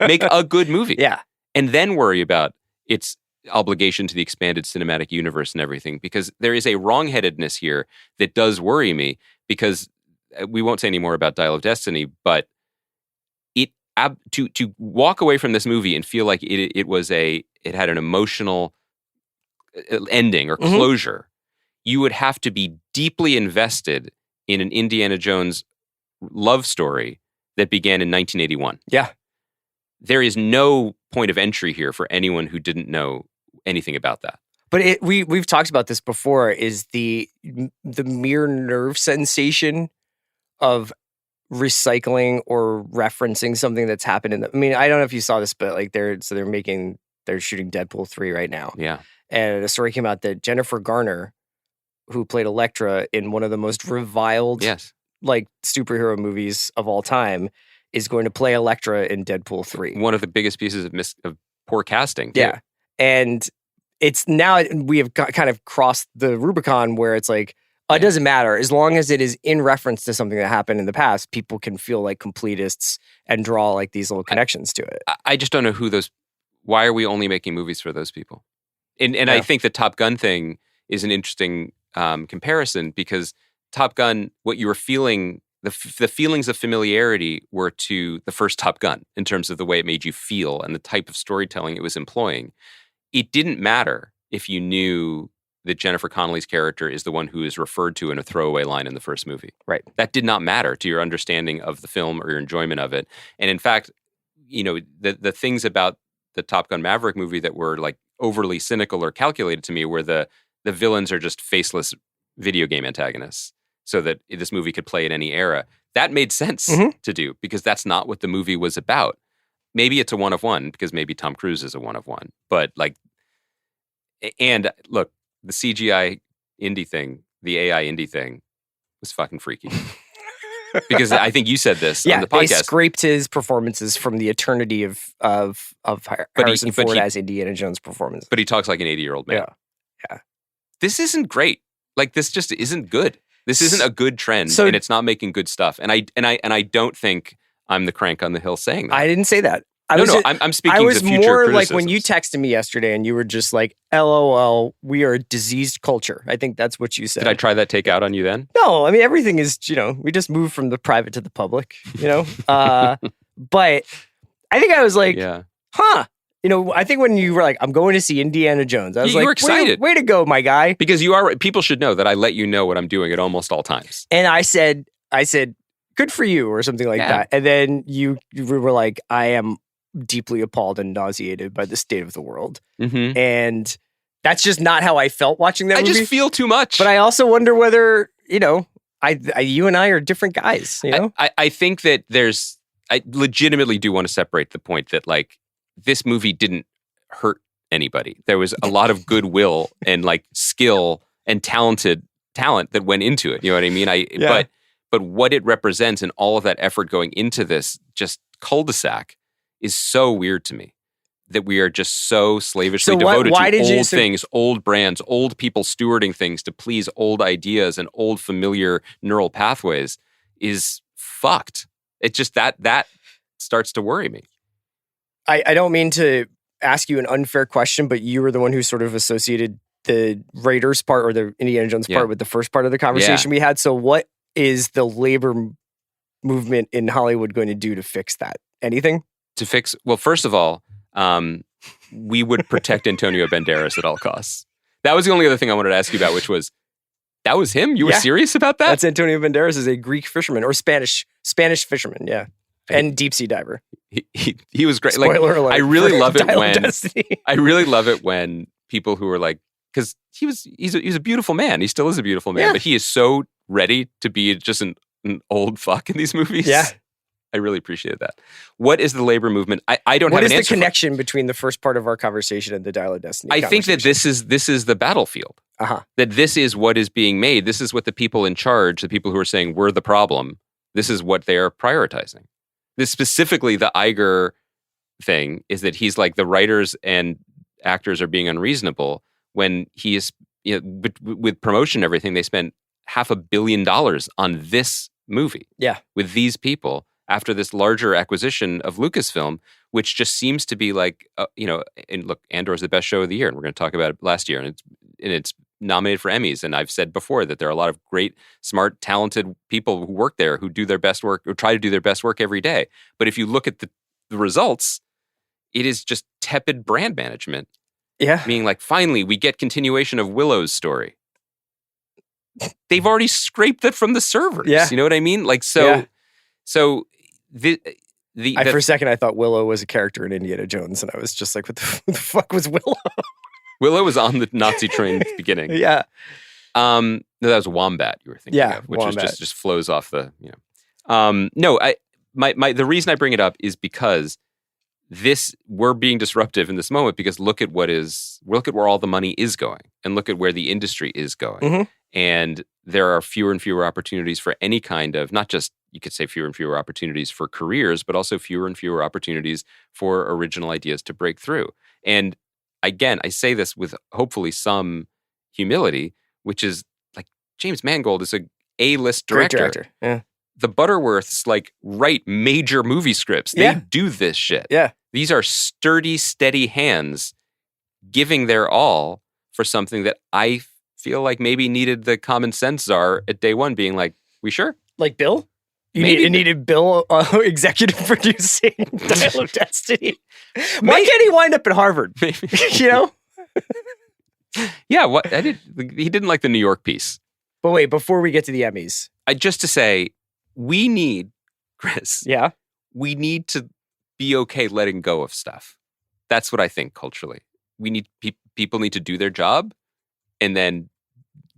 Make a good movie.
Yeah.
And then worry about its obligation to the expanded cinematic universe and everything, because there is a wrongheadedness here that does worry me, because we won't say any more about Dial of Destiny, but to walk away from this movie and feel like it had an emotional ending or closure, you would have to be deeply invested in an Indiana Jones love story that began in 1981.
Yeah.
There is no point of entry here for anyone who didn't know anything about that.
But we've talked about this before, is the mere nerve sensation of recycling or referencing something that's happened I mean, I don't know if you saw this, but like they're shooting Deadpool 3 right now.
Yeah.
And a story came out that Jennifer Garner, who played Elektra in one of the most reviled like superhero movies of all time, is going to play Elektra in Deadpool 3.
One of the biggest pieces of poor casting. Too.
Yeah. And it's now we have kind of crossed the Rubicon where it's like, it doesn't matter. As long as it is in reference to something that happened in the past, people can feel like completists and draw like these little connections to it.
I just don't know why are we only making movies for those people? And I think the Top Gun thing is an interesting comparison, because Top Gun, what you were feeling the feelings of familiarity were to the first Top Gun in terms of the way it made you feel and the type of storytelling it was employing. It didn't matter if you knew that Jennifer Connelly's character is the one who is referred to in a throwaway line in the first movie.
Right.
That did not matter to your understanding of the film or your enjoyment of it. And in fact, the things about the Top Gun Maverick movie that were like overly cynical or calculated to me were the villains are just faceless video game antagonists so that this movie could play in any era. That made sense to do because that's not what the movie was about. Maybe it's a one of one because maybe Tom Cruise is a one of one. But and look, the CGI indie thing, the AI indie thing was fucking freaky. Because I think you said this on the podcast.
They scraped his performances from the eternity of Harrison Ford as Indiana Jones performance.
But he talks like an 80-year-old man.
Yeah.
This isn't great. Like this just isn't good. This isn't a good trend, and it's not making good stuff. And I don't think I'm the crank on the hill saying that.
I didn't say that.
I'm speaking to future criticisms.
I was more like when you texted me yesterday and you were just like, LOL, we are a diseased culture. I think that's what you said.
Did I try that take out on you then?
No, I mean, everything is, we just moved from the private to the public, But I think I was like, huh. I think when you were like, I'm going to see Indiana Jones, I was like,
you were excited.
Way to go, my guy.
Because people should know that I let you know what I'm doing at almost all times.
And I said, good for you or something like that. And then you were like, I am deeply appalled and nauseated by the state of the world. Mm-hmm. And that's just not how I felt watching that movie.
I just feel too much.
But I also wonder whether, you and I are different guys,
I think that I legitimately do want to separate the point that like this movie didn't hurt anybody. There was a lot of goodwill and like skill and talent that went into it. You know what I mean? But what it represents and all of that effort going into this just cul-de-sac is so weird to me that we are just so slavishly devoted to old things, old brands, old people stewarding things to please old ideas and old familiar neural pathways is fucked. It just that starts to worry me.
I don't mean to ask you an unfair question, but you were the one who sort of associated the Raiders part or the Indiana Jones part with the first part of the conversation we had. So what is the labor movement in Hollywood going to do to fix that? Anything?
To fix, well, first of all, we would protect Antonio Banderas at all costs. That was the only other thing I wanted to ask you about, which was, that was him? You were serious about that?
That's Antonio Banderas is a Greek fisherman or Spanish fisherman, and deep sea diver.
He was great.
Spoiler alert.
I really love it when people who are like, because he's a beautiful man. He still is a beautiful man, but he is so ready to be just an old fuck in these movies.
Yeah.
I really appreciate that. What is the labor movement? I don't
have
an answer.
What is the connection between the first part of our conversation and the Dial of Destiny?
I think that this is the battlefield. That this is what is being made. This is what the people in charge, the people who are saying we're the problem, this is what they are prioritizing. This specifically, the Iger thing is that he's like the writers and actors are being unreasonable when he is, with promotion and everything, they spent $500 million on this movie.
Yeah.
With these people. After this larger acquisition of Lucasfilm, which just seems to be like, and look, Andor's the best show of the year, and we're going to talk about it last year, and it's nominated for Emmys. And I've said before that there are a lot of great, smart, talented people who work there who do their best work or try to do their best work every day. But if you look at the results, it is just tepid brand management.
Yeah,
meaning like finally we get continuation of Willow's story. They've already scraped that from the servers.
Yeah,
you know what I mean? Like so. Yeah. So for
a second I thought Willow was a character in Indiana Jones, and I was just like, what the fuck was Willow?
Willow was on the Nazi train at the beginning.
Yeah.
No, that was Wombat you were thinking of, which Wombat. Was just flows off the. No, the reason I bring it up is because we're being disruptive in this moment because look at where all the money is going, and look at where the industry is going, and there are fewer and fewer opportunities for any kind of, not just, you could say fewer and fewer opportunities for careers, but also fewer and fewer opportunities for original ideas to break through. And again, I say this with hopefully some humility, which is like James Mangold is a A-list director.
Great director. Yeah.
The Butterworths write major movie scripts. They do this shit.
Yeah.
These are sturdy, steady hands giving their all for something that I feel like maybe needed the common sense czar at day one being like, we sure?
Like Bill? It needed Bill executive producing Dial of Destiny. Why can't he wind up at Harvard?
Maybe.
You know?
Yeah, he didn't like the New York piece.
But wait, before we get to the Emmys.
Just to say, we need, Chris.
Yeah.
We need to be okay letting go of stuff. That's what I think culturally. We need people need to do their job and then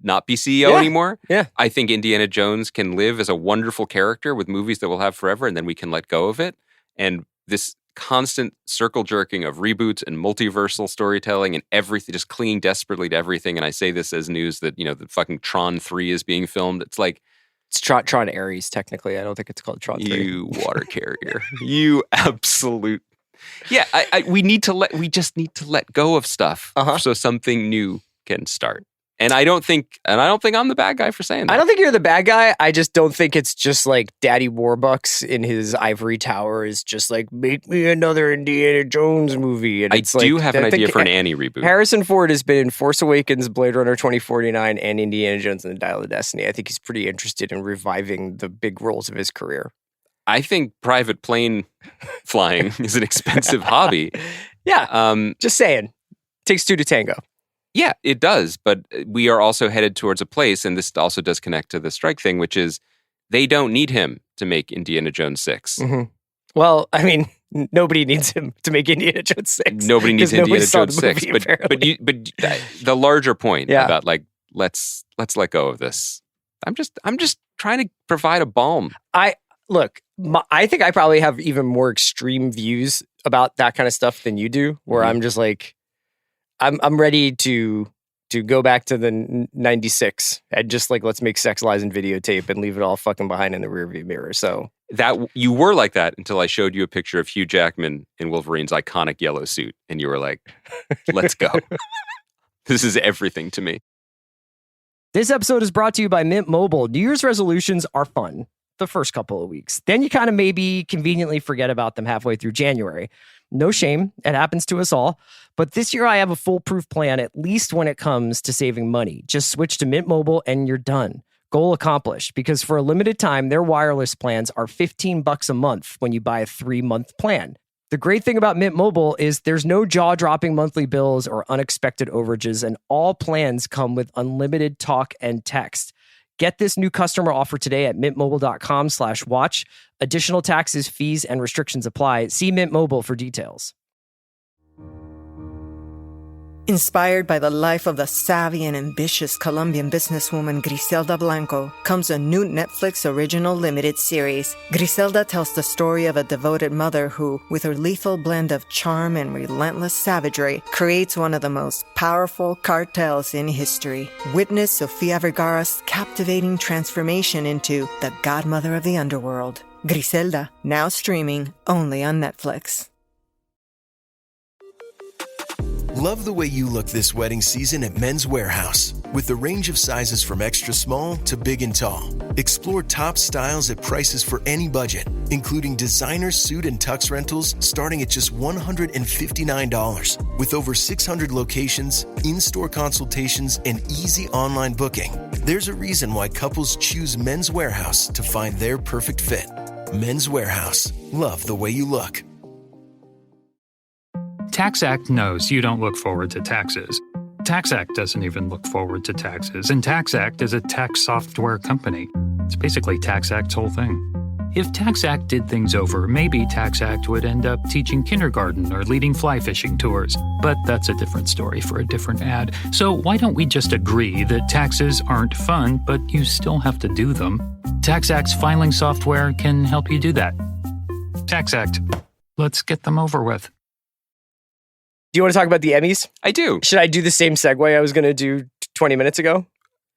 not be CEO anymore.
Yeah.
I think Indiana Jones can live as a wonderful character with movies that we'll have forever, and then we can let go of it. And this constant circle jerking of reboots and multiversal storytelling and everything, just clinging desperately to everything. And I say this as news that, the fucking Tron 3 is being filmed. It's like,
it's Tron Ares, technically. I don't think it's called Tron 3.
You water carrier. You absolute. Yeah, we just need to let go of stuff so something new can start. And I don't think I'm the bad guy for saying that.
I don't think you're the bad guy. I just don't think it's just like Daddy Warbucks in his ivory tower is just like, make me another Indiana Jones movie. And
I do have an idea for an Annie reboot.
Harrison Ford has been in Force Awakens, Blade Runner 2049, and Indiana Jones and the Dial of Destiny. I think he's pretty interested in reviving the big roles of his career.
I think private plane flying is an expensive hobby.
Yeah, just saying. Takes two to tango.
Yeah, it does. But we are also headed towards a place, and this also does connect to the strike thing, which is they don't need him to make Indiana Jones 6.
Mm-hmm. Well, I mean, nobody needs him to make Indiana Jones 6.
Nobody needs Indiana Jones 6. But the larger point about like, let's let go of this. I'm just trying to provide a balm.
I think I probably have even more extreme views about that kind of stuff than you do, where I'm just like, I'm ready to go back to the 96 and just like, let's make Sex, Lies, and Videotape and leave it all fucking behind in the rearview mirror. So
that you were like that until I showed you a picture of Hugh Jackman in Wolverine's iconic yellow suit. And you were like, let's go. This is everything to me.
This episode is brought to you by Mint Mobile. New Year's resolutions are fun the first couple of weeks. Then you kind of maybe conveniently forget about them halfway through January. No shame. It happens to us all. But this year I have a foolproof plan, at least when it comes to saving money. Just switch to Mint Mobile and you're done. Goal accomplished, because for a limited time, their wireless plans are $15 a month when you buy a 3-month plan. The great thing about Mint Mobile is there's no jaw-dropping monthly bills or unexpected overages, and all plans come with unlimited talk and text. Get this new customer offer today at mintmobile.com/watch. Additional taxes, fees, and restrictions apply. See Mint Mobile for details.
Inspired by the life of the savvy and ambitious Colombian businesswoman Griselda Blanco comes a new Netflix original limited series. Griselda tells the story of a devoted mother who, with her lethal blend of charm and relentless savagery, creates one of the most powerful cartels in history. Witness Sofia Vergara's captivating transformation into the godmother of the underworld. Griselda, now streaming only on Netflix.
Love the way you look this wedding season at Men's Warehouse. With the range of sizes from extra small to big and tall. Explore top styles at prices for any budget, including designer suit and tux rentals starting at just $159. With over 600 locations, in-store consultations, and easy online booking, there's a reason why couples choose Men's Warehouse to find their perfect fit. Men's Warehouse. Love the way you look.
TaxAct knows you don't look forward to taxes. TaxAct doesn't even look forward to taxes, and TaxAct is a tax software company. It's basically TaxAct's whole thing. If TaxAct did things over, maybe TaxAct would end up teaching kindergarten or leading fly fishing tours. But that's a different story for a different ad. So why don't we just agree that taxes aren't fun, but you still have to do them? TaxAct's filing software can help you do that. TaxAct. Let's get them over with.
Do you want to talk about the Emmys?
I do.
Should I do the same segue I was going to do 20 minutes ago?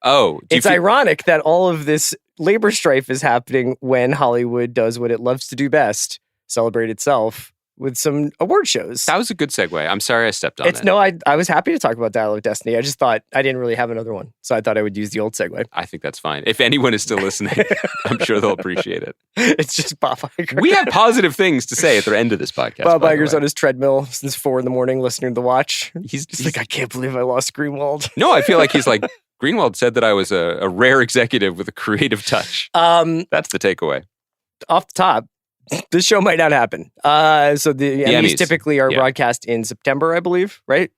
Oh.
It's ironic that all of this labor strife is happening when Hollywood does what it loves to do best, celebrate itself with some award shows.
That was a good segue. I'm sorry I stepped on it.
No, I was happy to talk about Dial of Destiny. I just thought I didn't really have another one. So I thought I would use the old segue.
I think that's fine. If anyone is still listening, I'm sure they'll appreciate it.
It's just Bob Iger.
We have positive things to say at the end of this podcast.
Bob Iger's on his treadmill since 4 a.m, listening to The Watch.
He's
like, I can't believe I lost Greenwald.
No, I feel like he's like, Greenwald said that I was a rare executive with a creative touch. That's the takeaway.
off the top, this show might not happen. So the Emmys typically are broadcast in September, I believe, right?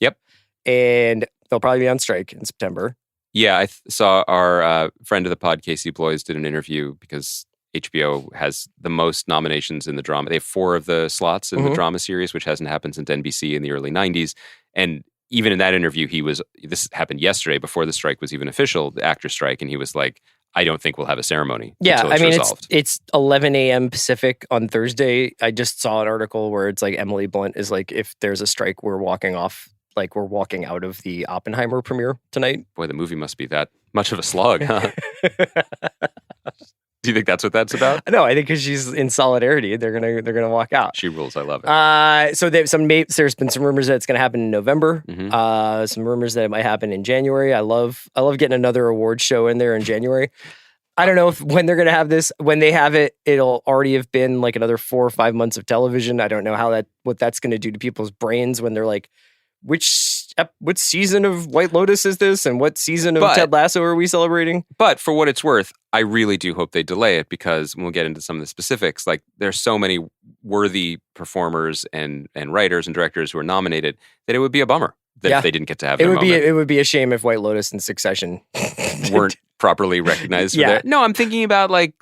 Yep.
And they'll probably be on strike in September.
Yeah, I saw our friend of the pod, Casey Bloys, did an interview because HBO has the most nominations in the drama. They have 4 of the slots in the drama series, which hasn't happened since NBC in the early 90s. And even in that interview, this happened yesterday before the strike was even official, the actor strike, and he was like, I don't think we'll have a ceremony until it's resolved.
It's 11 a.m. Pacific on Thursday. I just saw an article where it's like Emily Blunt is like, if there's a strike, we're walking off. Like we're walking out of the Oppenheimer premiere tonight.
Boy, the movie must be that much of a slog, huh? Do you think that's what that's about?
No, I think because she's in solidarity, they're gonna walk out.
She rules. I love it.
So there's been some rumors that it's gonna happen in November. Some rumors that it might happen in January. I love getting another award show in there in January. I don't know when they're gonna have this. When they have it, it'll already have been like another 4 or 5 months of television. I don't know what that's gonna do to people's brains when they're like, what season of White Lotus is this? And what season of Ted Lasso are we celebrating?
But for what it's worth, I really do hope they delay it because we'll get into some of the specifics. Like there's so many worthy performers and writers and directors who are nominated that it would be a bummer that if they didn't get to have
it would be a shame if White Lotus and Succession
weren't properly recognized for that. No, I'm thinking about like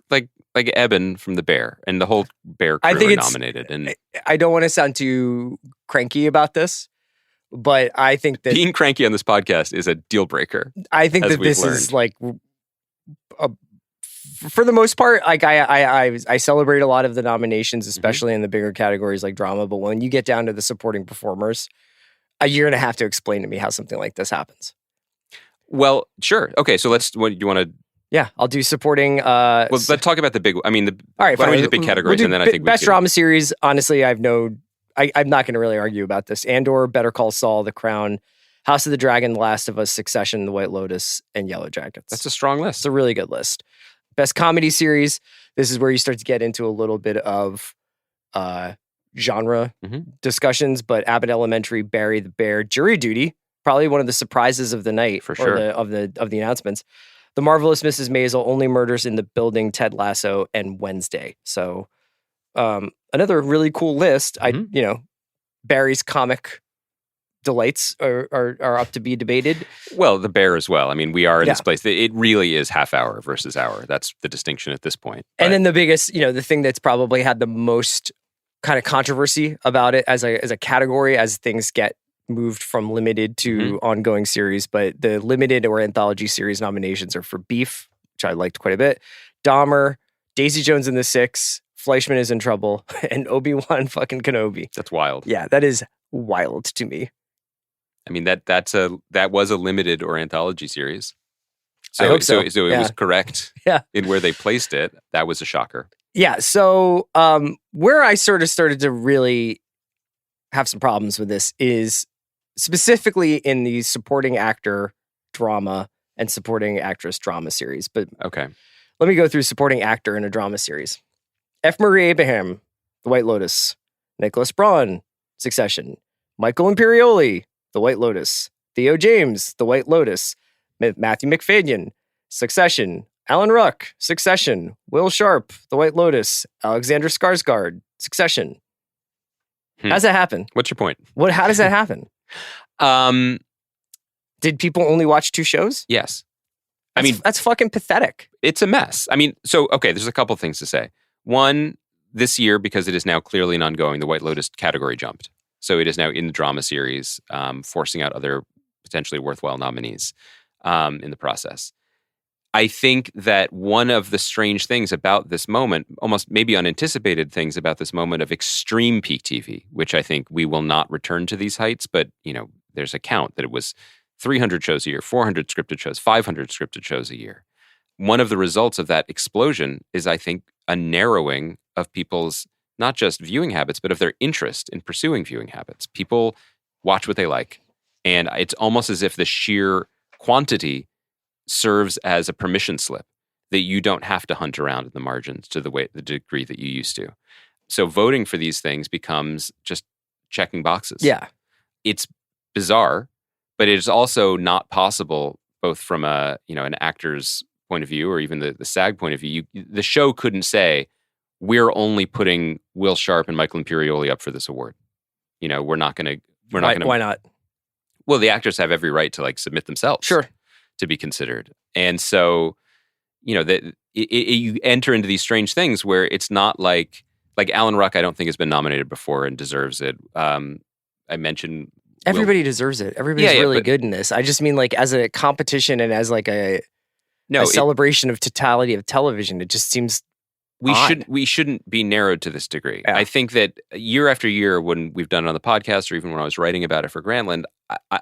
Eben from The Bear and the whole Bear crew are nominated. And
I don't want to sound too cranky about this. But I think that
being cranky on this podcast is a deal breaker.
I think that this is like, for the most part, like I celebrate a lot of the nominations, especially in the bigger categories like drama. But when you get down to the supporting performers, you're going to have to explain to me how something like this happens.
Well, sure. Okay, so what do you want to?
Yeah, I'll do supporting.
Well, let's talk about the big. I mean, all
right,
why don't we do the big categories, and then I think
best drama series. Honestly, I'm not going to really argue about this. Andor, Better Call Saul, The Crown, House of the Dragon, The Last of Us, Succession, The White Lotus, and Yellow Jackets.
That's a strong list.
It's a really good list. Best comedy series. This is where you start to get into a little bit of genre discussions. But Abbott Elementary, Barry the Bear, Jury Duty, probably one of the surprises of the night
for sure,
or of the announcements. The Marvelous Mrs. Maisel, Only Murders in the Building, Ted Lasso, and Wednesday. So another really cool list. Barry's comic delights are up to be debated.
Well, The Bear as well. I mean, we are in this place. It really is half hour versus hour. That's the distinction at this point.
And then the biggest, the thing that's probably had the most kind of controversy about it as a category as things get moved from limited to ongoing series. But the limited or anthology series nominations are for Beef, which I liked quite a bit, Dahmer, Daisy Jones and the Six, Fleischman is in Trouble, and Obi-Wan fucking Kenobi.
That's wild.
Yeah, that is wild to me.
I mean, that was a limited or anthology series. So,
I hope so.
So it was correct in where they placed it. That was a shocker.
Yeah, so where I sort of started to really have some problems with this is specifically in the supporting actor drama and supporting actress drama series. But
okay,
let me go through supporting actor in a drama series. F. Murray Abraham, The White Lotus. Nicholas Braun, Succession. Michael Imperioli, The White Lotus. Theo James, The White Lotus. Matthew McFadyen, Succession. Alan Ruck, Succession. Will Sharp, The White Lotus. Alexander Skarsgård, Succession. How's that happen?
What's your point?
How does that happen? Did people only watch 2 shows?
Yes.
That's fucking pathetic.
It's a mess. I mean, so, okay, there's a couple things to say. One, this year, because it is now clearly an ongoing, the White Lotus category jumped. So it is now in the drama series, forcing out other potentially worthwhile nominees in the process. I think that one of the strange things about this moment, almost maybe unanticipated things about this moment of extreme peak TV, which I think we will not return to these heights, but, there's a count that it was 300 shows a year, 400 scripted shows, 500 scripted shows a year. One of the results of that explosion is, I think, a narrowing of people's not just viewing habits, but of their interest in pursuing viewing habits. People watch what they like. And it's almost as if the sheer quantity serves as a permission slip that you don't have to hunt around in the margins to the degree that you used to. So voting for these things becomes just checking boxes.
Yeah.
It's bizarre, but it is also not possible, both from an actor's point of view or even the SAG point of view. The show couldn't say, we're only putting Will Sharp and Michael Imperioli up for this award. We're not going to.
Why not?
Well, the actors have every right to like submit themselves, to be considered, and so you enter into these strange things where it's not like Alan Ruck. I don't think has been nominated before and deserves it. I mentioned
everybody deserves it. Everybody's really good in this. I just mean like as a competition and as like a celebration of totality of television. It just seems.
We shouldn't be narrowed to this degree. Yeah. I think that year after year, when we've done it on the podcast, or even when I was writing about it for Grantland,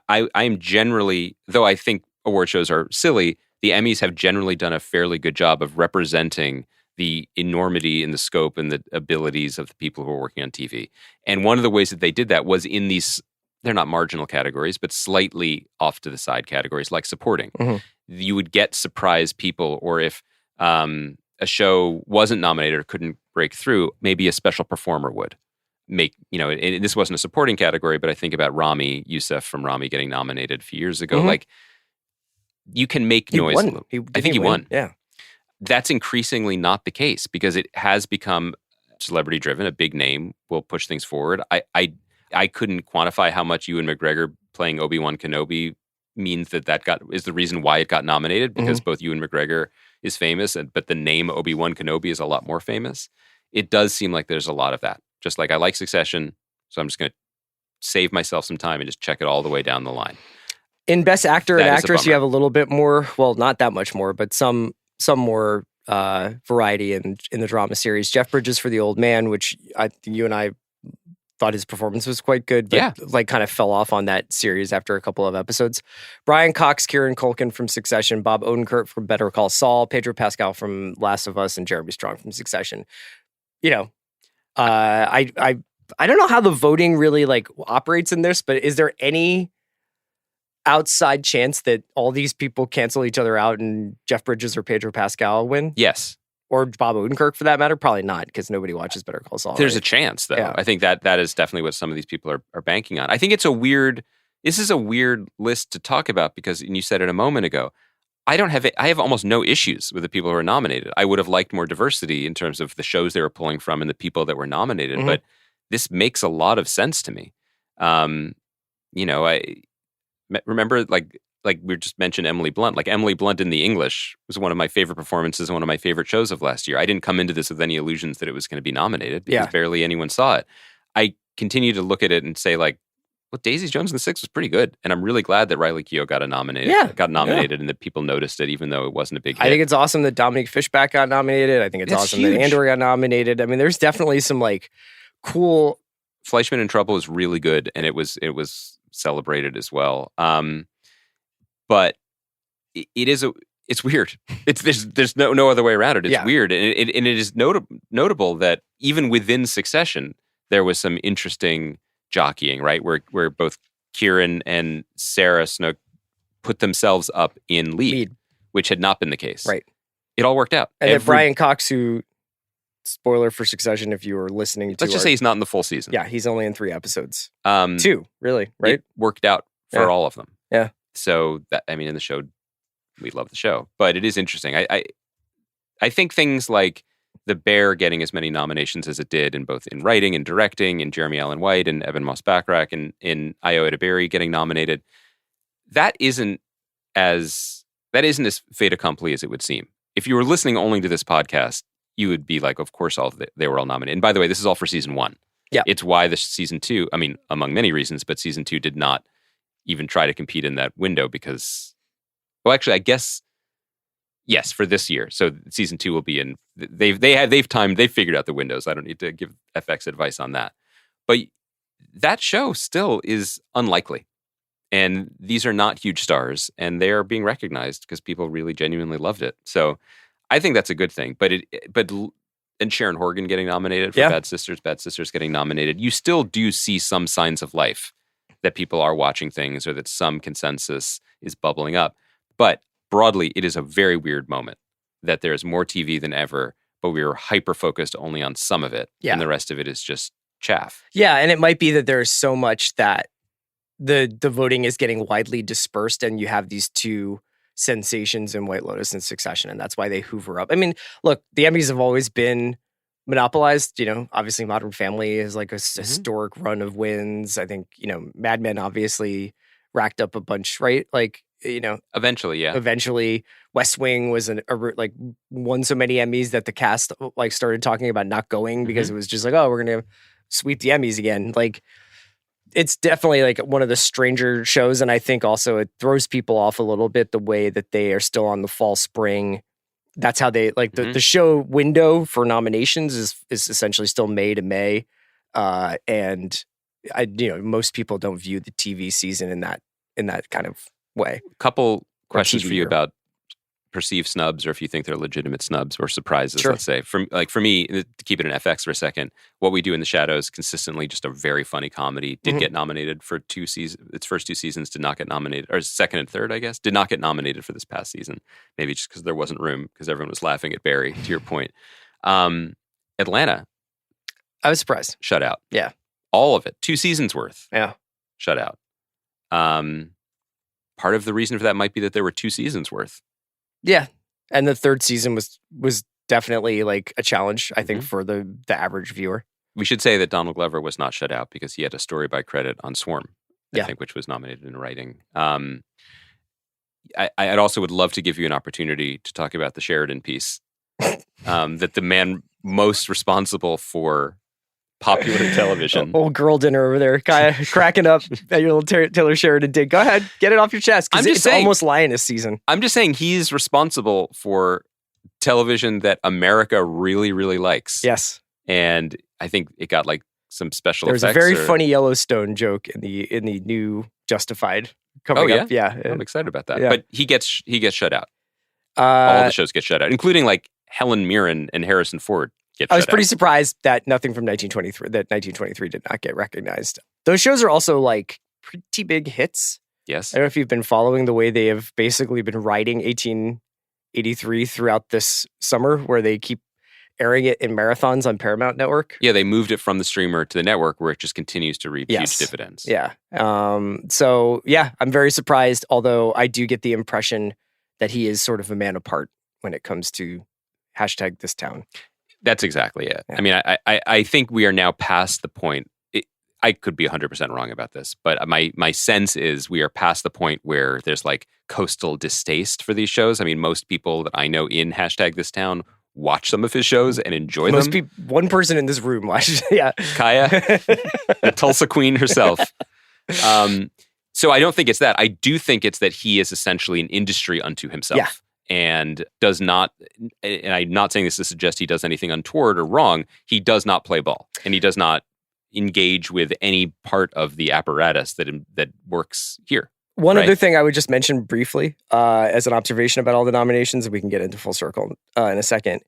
I am generally, though I think award shows are silly, the Emmys have generally done a fairly good job of representing the enormity and the scope and the abilities of the people who are working on TV. And one of the ways that they did that was in these, they're not marginal categories, but slightly off to the side categories, like supporting. Mm-hmm. You would get surprise people, or if a show wasn't nominated or couldn't break through, maybe a special performer would make, and this wasn't a supporting category, but I think about Rami Youssef from Rami getting nominated a few years ago. Mm-hmm. Like, you can make noise. I think he won.
Yeah.
That's increasingly not the case because it has become celebrity driven. A big name will push things forward. I couldn't quantify how much Ewan McGregor playing Obi-Wan Kenobi means that is the reason why it got nominated, because both Ewan McGregor is famous, but the name Obi-Wan Kenobi is a lot more famous. It does seem like there's a lot of that. Just like I like Succession, so I'm just going to save myself some time and just check it all the way down the line.
In Best Actor and Actress, you have a little bit more, well, not that much more, but some more variety in the drama series. Jeff Bridges for The Old Man, which you and I thought his performance was quite good, but like kind of fell off on that series after a couple of episodes. Brian Cox, Kieran Culkin from Succession, Bob Odenkirk from Better Call Saul, Pedro Pascal from Last of Us, and Jeremy Strong from Succession. I don't know how the voting really like operates in this, but is there any outside chance that all these people cancel each other out and Jeff Bridges or Pedro Pascal win?
Yes.
Or Bob Odenkirk, for that matter? Probably not, because nobody watches Better Call Saul.
There's a chance, though. Yeah. I think that is definitely what some of these people are banking on. I think this is a weird list to talk about because, and you said it a moment ago, I have almost no issues with the people who are nominated. I would have liked more diversity in terms of the shows they were pulling from and the people that were nominated, but this makes a lot of sense to me. I remember like we just mentioned Emily Blunt. Like Emily Blunt in The English was one of my favorite performances and one of my favorite shows of last year. I didn't come into this with any illusions that it was going to be nominated because barely anyone saw it. I continue to look at it and say like, well, Daisy Jones and the Six was pretty good. And I'm really glad that Riley Keough got nominated and that people noticed it even though it wasn't a big hit.
I think it's awesome that Dominique Fishback got nominated. I think it's awesome that Andor got nominated. I mean, there's definitely some like cool...
Fleischman in Trouble is really good and it was celebrated as well. But it's weird. There's no other way around it. It's weird, and it is notable that even within Succession there was some interesting jockeying, right? Where both Kieran and Sarah Snook put themselves up in lead, which had not been the case.
Right.
It all worked out.
And then Brian Cox, who, spoiler for Succession, if you were listening to,
let's just say he's not in the full season.
Yeah, he's only in 3 episodes. 2, really, right?
It worked out for all of them.
Yeah.
So in the show, we love the show, but it is interesting. I think things like The Bear getting as many nominations as it did in both in writing and directing, and Jeremy Allen White and Evan Moss-Bachrach and in Ayo Edebiri getting nominated, that isn't as fait accompli as it would seem. If you were listening only to this podcast, you would be like, of course, they were all nominated. And by the way, this is all for season 1.
Yeah,
it's why the season 2. I mean, among many reasons, but season 2 did not even try to compete in that window because, well, actually, I guess, yes, for this year. So season 2 will be in. They've figured out the windows. I don't need to give FX advice on that. But that show still is unlikely, and these are not huge stars, and they are being recognized because people really genuinely loved it. So I think that's a good thing. And Sharon Horgan getting nominated for Bad Sisters getting nominated. You still do see some signs of life that people are watching things or that some consensus is bubbling up. But broadly, it is a very weird moment that there's more TV than ever, but we are hyper-focused only on some of it, and the rest of it is just chaff.
Yeah, and it might be that there's so much that the voting is getting widely dispersed, and you have these 2 sensations in White Lotus and Succession, and that's why they hoover up. I mean, look, the Emmys have always been monopolized. Obviously Modern Family is like a historic run of wins. I think, Mad Men obviously racked up a bunch, right? Like,
Eventually, yeah.
Eventually, West Wing was like won so many Emmys that the cast like started talking about not going because it was just like, oh, we're gonna sweep the Emmys again. Like, it's definitely like one of the stranger shows, and I think also it throws people off a little bit the way that they are still on the fall spring. That's how they like the show window for nominations is essentially still May to May, and most people don't view the TV season in that kind of way.
Couple questions for you about perceived snubs, or if you think they're legitimate snubs or surprises. Sure. Let's say for me, to keep it in FX for a second, What We Do in the Shadows, consistently just a very funny comedy. Did get nominated for its first 2 seasons. Did not get nominated, or second and third, I guess. Did not get nominated for this past season. Maybe just because there wasn't room because everyone was laughing at Barry. To your point, Atlanta,
I was surprised.
Shut out.
Yeah,
all of it. 2 seasons worth.
Yeah,
shut out. Part of the reason for that might be that there were 2 seasons worth.
Yeah, and the 3rd season was definitely like a challenge, I think, for the average viewer.
We should say that Donald Glover was not shut out because he had a story by credit on Swarm, I think, which was nominated in writing. I'd also would love to give you an opportunity to talk about the Sheridan piece, that the man most responsible for popular television.
Old girl dinner over there, Kaya, cracking up at your little Taylor Sheridan dig. Go ahead, get it off your chest.
I'm just saying,
almost Lioness season.
I'm just saying he's responsible for television that America really, really likes.
Yes,
and I think it got like some special
effects. There's a very funny Yellowstone joke in the new Justified coming up. Yeah,
I'm excited about that. Yeah. But he gets shut out.
All
the shows get shut out, including like Helen Mirren and Harrison Ford.
I was pretty surprised that nothing from 1923 did not get recognized. Those shows are also like pretty big hits.
Yes.
I don't know if you've been following the way they have basically been writing 1883 throughout this summer, where they keep airing it in marathons on Paramount Network.
Yeah, they moved it from the streamer to the network, where it just continues to reap huge dividends.
Yeah. So yeah, I'm very surprised, although I do get the impression that he is sort of a man apart when it comes to #ThisTown.
That's exactly it. Yeah. I mean, I think we are now past the point. I could be 100% wrong about this, but my sense is we are past the point where there's like coastal distaste for these shows. I mean, most people that I know in #ThisTown watch some of his shows and enjoy them.
One person in this room watches. Yeah,
Kaya, the Tulsa Queen herself. So I don't think it's that. I do think it's that he is essentially an industry unto himself.
Yeah.
And does not, and I'm not saying this to suggest he does anything untoward or wrong, he does not play ball. And he does not engage with any part of the apparatus that works here.
One other thing I would just mention briefly as an observation about all the nominations, and we can get into full circle in a second,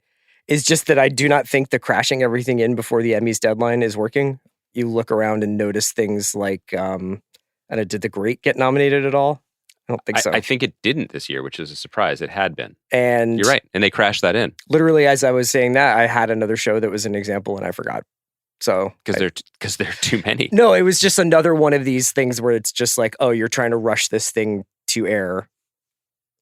is just that I do not think the crashing everything in before the Emmys deadline is working. You look around and notice things like, did The Great get nominated at all? I don't think so.
I think it didn't this year, which is a surprise. It had been.
And
you're right. And they crashed that in.
Literally, as I was saying that, I had another show that was an example and I forgot. So
because there are too many.
No, it was just another one of these things where it's just like, oh, you're trying to rush this thing to air.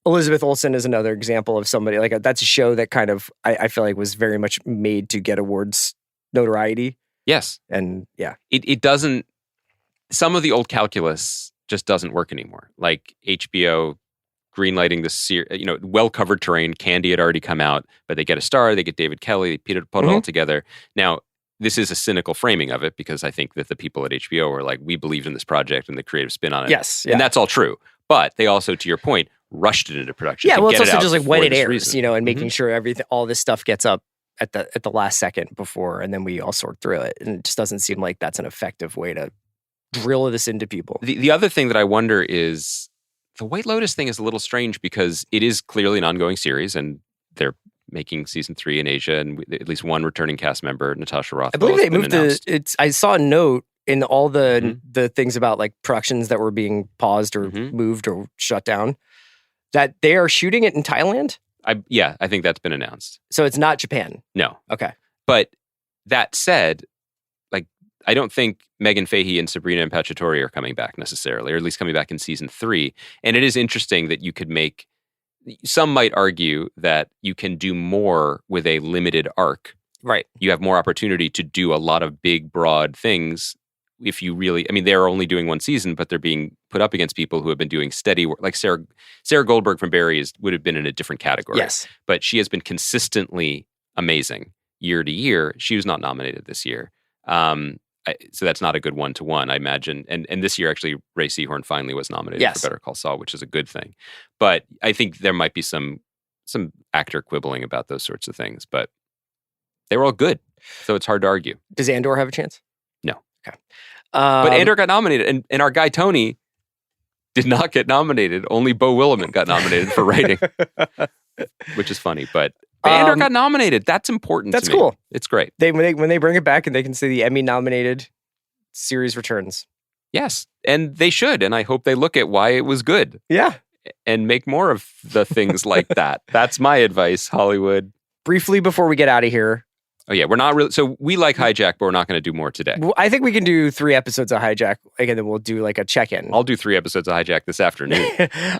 Elizabeth Olsen is another example of somebody like that's a show that kind of I feel like was very much made to get awards notoriety.
Yes.
And yeah.
It doesn't, some of the old calculus just doesn't work anymore. Like HBO greenlighting this, well-covered terrain. Candy had already come out, but they get a star, they get David Kelly, they put it all together. Now, this is a cynical framing of it because I think that the people at HBO are like, we believed in this project and the creative spin on it.
Yes. Yeah.
And that's all true. But they also, to your point, rushed it into production.
Yeah, well, it's also just like when it airs, and making sure all this stuff gets up at the last second before, and then we all sort through it. And it just doesn't seem like that's an effective way to drill this into people.
The other thing that I wonder is the White Lotus thing is a little strange because it is clearly an ongoing series and they're making season 3 in Asia and at least one returning cast member, Natasha Rothwell.
I believe they moved I saw a note in all the things about like productions that were being paused or moved or shut down that they are shooting it in Thailand.
I think that's been announced.
So it's not Japan.
No.
Okay.
But that said, I don't think Megan Fahey and Sabrina Impacciatore are coming back necessarily, or at least coming back in season 3. And it is interesting that you could some might argue that you can do more with a limited arc
Right.
You have more opportunity to do a lot of big, broad things. If you really, I mean, they're only doing one season, but they're being put up against people who have been doing steady work. Like Sarah Goldberg from Barry would have been in a different category.
Yes.
But she has been consistently amazing year to year. She was not nominated this year. So that's not a good one-to-one, I imagine. And this year, actually, Ray Seahorn finally was nominated for Better Call Saul, which is a good thing. But I think there might be some actor quibbling about those sorts of things. But they were all good, so it's hard to argue.
Does Andor have a chance?
No.
Okay.
But Andor got nominated, and our guy Tony did not get nominated. Only Beau Willimon got nominated for writing, which is funny. But Andor got nominated. That's important.
That's
to me.
cool.
It's great.
When they bring it back and they can say the Emmy nominated series returns.
Yes, and they should. And I hope they look at why it was good.
Yeah,
and make more of the things like that. That's my advice, Hollywood.
Briefly before we get out of here.
Oh yeah, we're not really. So we like Hijack, but we're not going to do more today.
Well, I think we can do 3 episodes of Hijack. Again, then we'll do like a check-in.
I'll do 3 episodes of Hijack this afternoon,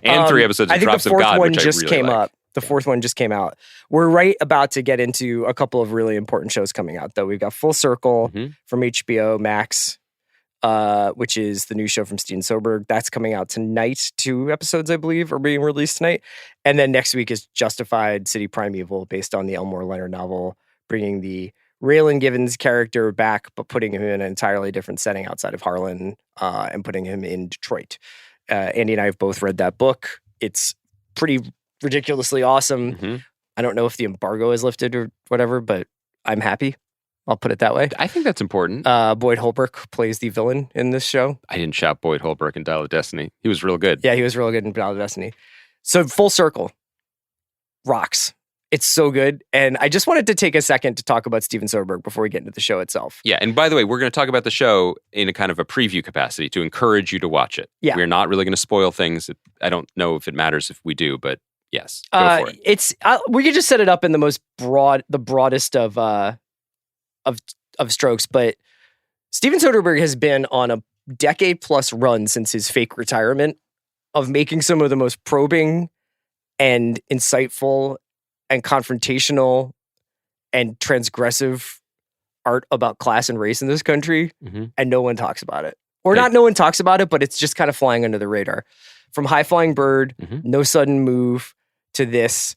and 3 episodes of Drops of God,
I think the fourth one
which
just
I really
came
like.
up. The fourth one just came out. We're right about to get into a couple of really important shows coming out, though. We've got Full Circle from HBO Max, which is the new show from Steven Soderbergh. That's coming out tonight. 2 episodes, I believe, are being released tonight. And then next week is Justified City Primeval, based on the Elmore Leonard novel, bringing the Raylan Givens character back, but putting him in an entirely different setting outside of Harlan and putting him in Detroit. Andy and I have both read that book. It's pretty ridiculously awesome. I don't know if the embargo is lifted or whatever, but I'm happy. I'll put it that way.
I think that's important.
Boyd Holbrook plays the villain in this show.
I didn't shout Boyd Holbrook in Dial of Destiny. He was real good.
Yeah, he was real good in Dial of Destiny. So Full Circle rocks. It's so good. And I just wanted to take a second to talk about Steven Soderbergh before we get into the show itself.
Yeah, and by the way, we're going to talk about the show in a kind of a preview capacity to encourage you to watch it.
Yeah.
We're not really going to spoil things. I don't know if it matters if we do, but yes, go for it.
It's we could just set it up in the broadest of strokes, but Steven Soderbergh has been on a decade-plus run since his fake retirement of making some of the most probing and insightful and confrontational and transgressive art about class and race in this country, and no one talks about it. Or not no one talks about it, but it's just kind of flying under the radar. From High Flying Bird, No Sudden Move, to this,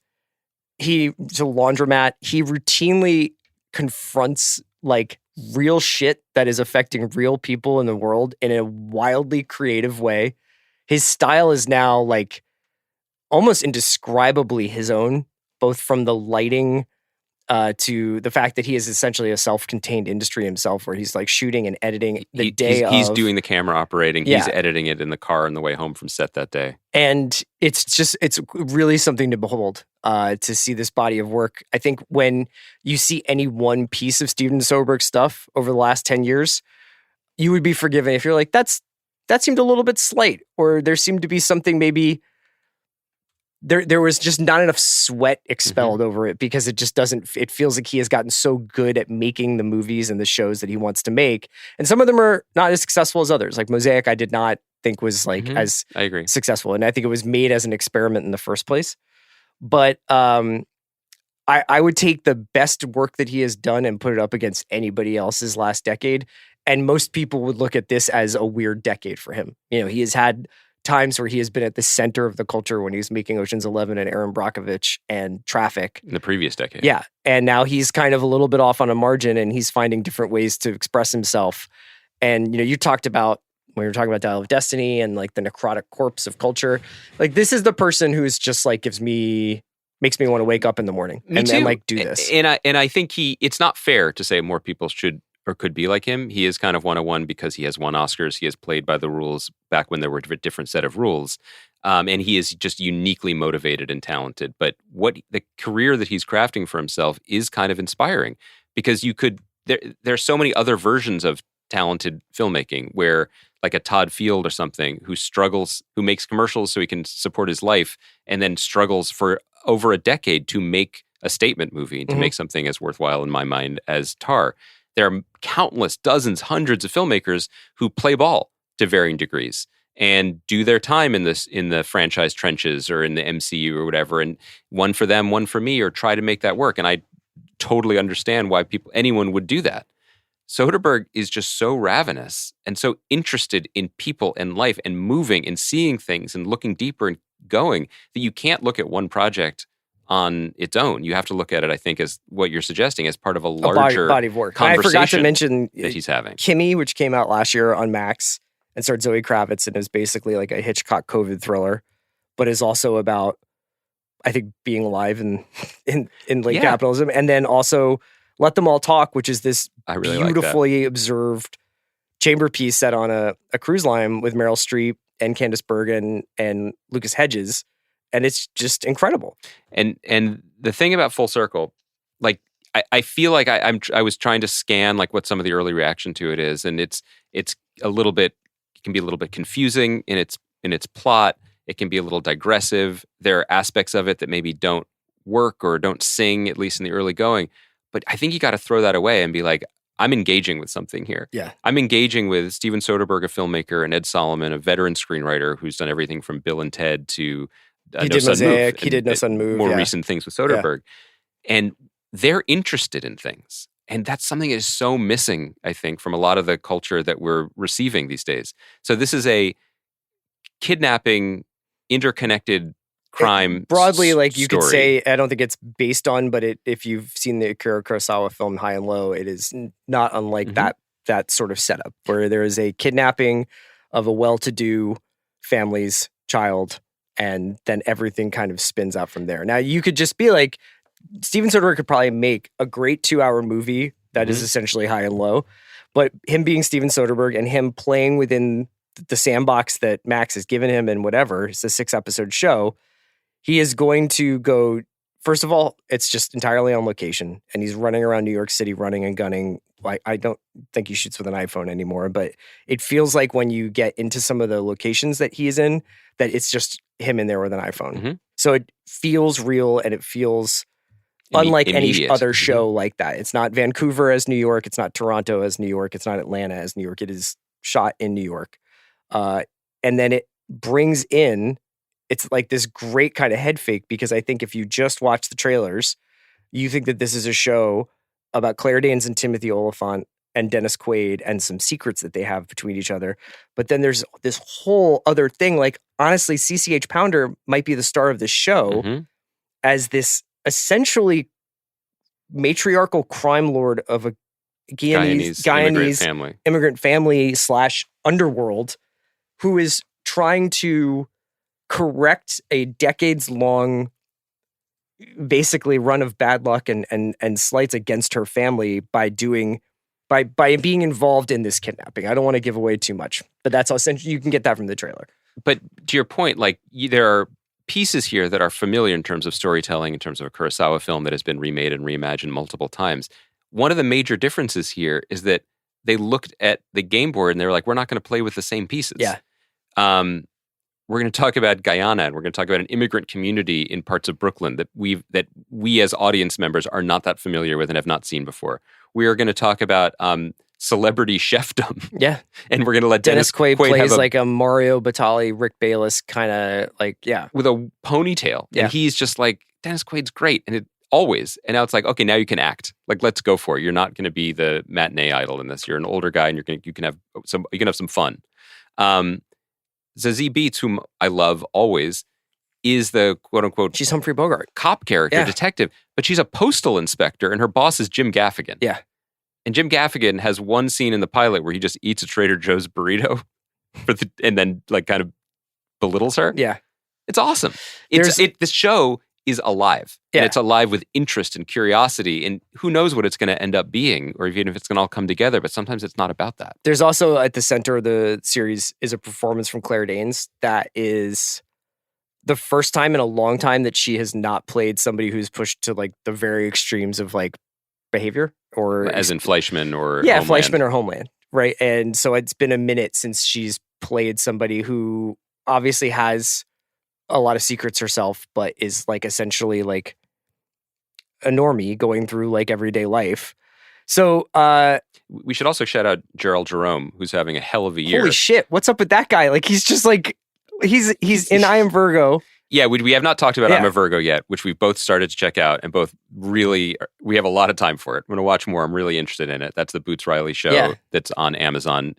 to Laundromat, he routinely confronts like real shit that is affecting real people in the world in a wildly creative way. His style is now like almost indescribably his own, both from the lighting to the fact that he is essentially a self-contained industry himself, where he's like shooting and editing
he's doing the camera operating. Yeah. He's editing it in the car on the way home from set that day.
And it's really something to behold, to see this body of work. I think when you see any one piece of Steven Soderbergh stuff over the last 10 years, you would be forgiven if you're like, that seemed a little bit slight, or there seemed to be something maybe there was just not enough sweat expelled over it, because it just doesn't, it feels like he has gotten so good at making the movies and the shows that he wants to make. And some of them are not as successful as others. Like Mosaic, I did not think was like as
I agree.
successful. And I think it was made as an experiment in the first place. But I would take the best work that he has done and put it up against anybody else's last decade. And most people would look at this as a weird decade for him. You know, he has had times where he has been at the center of the culture when he was making Ocean's 11 and Aaron Brockovich and Traffic.
In the previous decade.
Yeah. And now he's kind of a little bit off on a margin, and he's finding different ways to express himself. And, you know, you talked about, when you were talking about Dial of Destiny and like the necrotic corpse of culture, like this is the person who's just like makes me want to wake up in the morning and like do this.
And I think it's not fair to say more people should or could be like him. He is kind of 101 because he has won Oscars. He has played by the rules back when there were a different set of rules. And he is just uniquely motivated and talented. But what the career that he's crafting for himself is kind of inspiring, because there's so many other versions of talented filmmaking where like a Todd Field or something who makes commercials so he can support his life, and then struggles for over a decade to make a statement movie and to make something as worthwhile in my mind as Tar. There are countless, dozens, hundreds of filmmakers who play ball to varying degrees and do their time in the franchise trenches or in the MCU or whatever, and one for them, one for me, or try to make that work. And I totally understand why anyone would do that. Soderbergh is just so ravenous and so interested in people and life and moving and seeing things and looking deeper and going that you can't look at one project on its own. You have to look at it, I think, as what you're suggesting, as part of a larger
body of work.
conversation.
I forgot to mention
that he's having
Kimmy, which came out last year on Max and starred Zoe Kravitz and is basically like a Hitchcock COVID thriller, but is also about, I think, being alive in late capitalism. And then also Let Them All Talk, which is this beautifully observed chamber piece set on a cruise line with Meryl Streep and Candice Bergen and Lucas Hedges. And it's just incredible.
And the thing about Full Circle, like I feel like I was trying to scan like what some of the early reaction to it is, and it's a little bit, it can be a little bit confusing in its plot. It can be a little digressive. There are aspects of it that maybe don't work or don't sing, at least in the early going. But I think you got to throw that away and be like, I'm engaging with something here.
Yeah.
I'm engaging with Steven Soderbergh, a filmmaker, and Ed Solomon, a veteran screenwriter who's done everything from Bill and Ted to
he did Mosaic. He did No Sun Move.
More recent things with Soderbergh. Yeah. And they're interested in things. And that's something that is so missing, I think, from a lot of the culture that we're receiving these days. So this is a kidnapping, interconnected crime
broadly, like you
story.
Could say, I don't think it's based on, but if you've seen the Akira Kurosawa film High and Low, it is not unlike that sort of setup where there is a kidnapping of a well-to-do family's child, and then everything kind of spins out from there. Now, you could just be like, Steven Soderbergh could probably make a great 2-hour movie that is essentially High and Low, but him being Steven Soderbergh and him playing within the sandbox that Max has given him and whatever, it's a 6-episode show, he is going to go, first of all, it's just entirely on location, and he's running around New York City running and gunning. I don't think he shoots with an iPhone anymore, but it feels like when you get into some of the locations that he is in, that it's just him in there with an iPhone. So it feels real, and it feels unlike any other show like that. It's not Vancouver as New York. It's not Toronto as New York. It's not Atlanta as New York. It is shot in New York. And then it brings in, it's like this great kind of head fake, because I think if you just watch the trailers, you think that this is a show about Claire Danes and Timothy Olyphant and Dennis Quaid and some secrets that they have between each other. But then there's this whole other thing. Like, honestly, CCH Pounder might be the star of this show as this essentially matriarchal crime lord of a Guyanese immigrant family / underworld who is trying to correct a decades-long basically run of bad luck and slights against her family by being involved in this kidnapping. I don't want to give away too much, but that's essentially, you can get that from the trailer.
But to your point, like, there are pieces here that are familiar in terms of storytelling, in terms of a Kurosawa film that has been remade and reimagined multiple times. One of the major differences here is that they looked at the game board and they were like, we're not going to play with the same pieces.
Yeah.
We're going to talk about Guyana, and we're going to talk about an immigrant community in parts of Brooklyn that we as audience members are not that familiar with and have not seen before. We are going to talk about celebrity chefdom.
Yeah.
And we're going to let Dennis Quaid
plays like a Mario Batali, Rick Bayless kind of like,
with a ponytail.
Yeah.
And he's just like, Dennis Quaid's great. And always. And now it's like, okay, now you can act. Like, let's go for it. You're not going to be the matinee idol in this. You're an older guy, and you can have some fun. Zazie Beetz, whom I love always, is the quote-unquote...
She's Humphrey Bogart.
...cop character, detective. But she's a postal inspector, and her boss is Jim Gaffigan.
Yeah.
And Jim Gaffigan has one scene in the pilot where he just eats a Trader Joe's burrito and then, like, kind of belittles her.
Yeah.
It's awesome. This show is alive.
Yeah.
And it's alive with interest and curiosity, and who knows what it's going to end up being, or even if it's going to all come together, but sometimes it's not about that.
There's also, at the center of the series, is a performance from Claire Danes that is the first time in a long time that she has not played somebody who's pushed to, like, the very extremes of, like, behavior, or
as in Fleischman or
Homeland.
Fleischman
or Homeland, right? And so it's been a minute since she's played somebody who obviously has a lot of secrets herself, but is, like, essentially like a normie going through, like, everyday life. So
we should also shout out Gerald Jerome, who's having a hell of a year.
Holy shit, what's up with that guy? Like, he's just like he's in I Am Virgo.
Yeah, we have not talked about
Yeah.
I'm a Virgo yet, which we've both started to check out, and both really, we have a lot of time for it. I'm going to watch more. I'm really interested in it. That's the Boots Riley show that's on Amazon.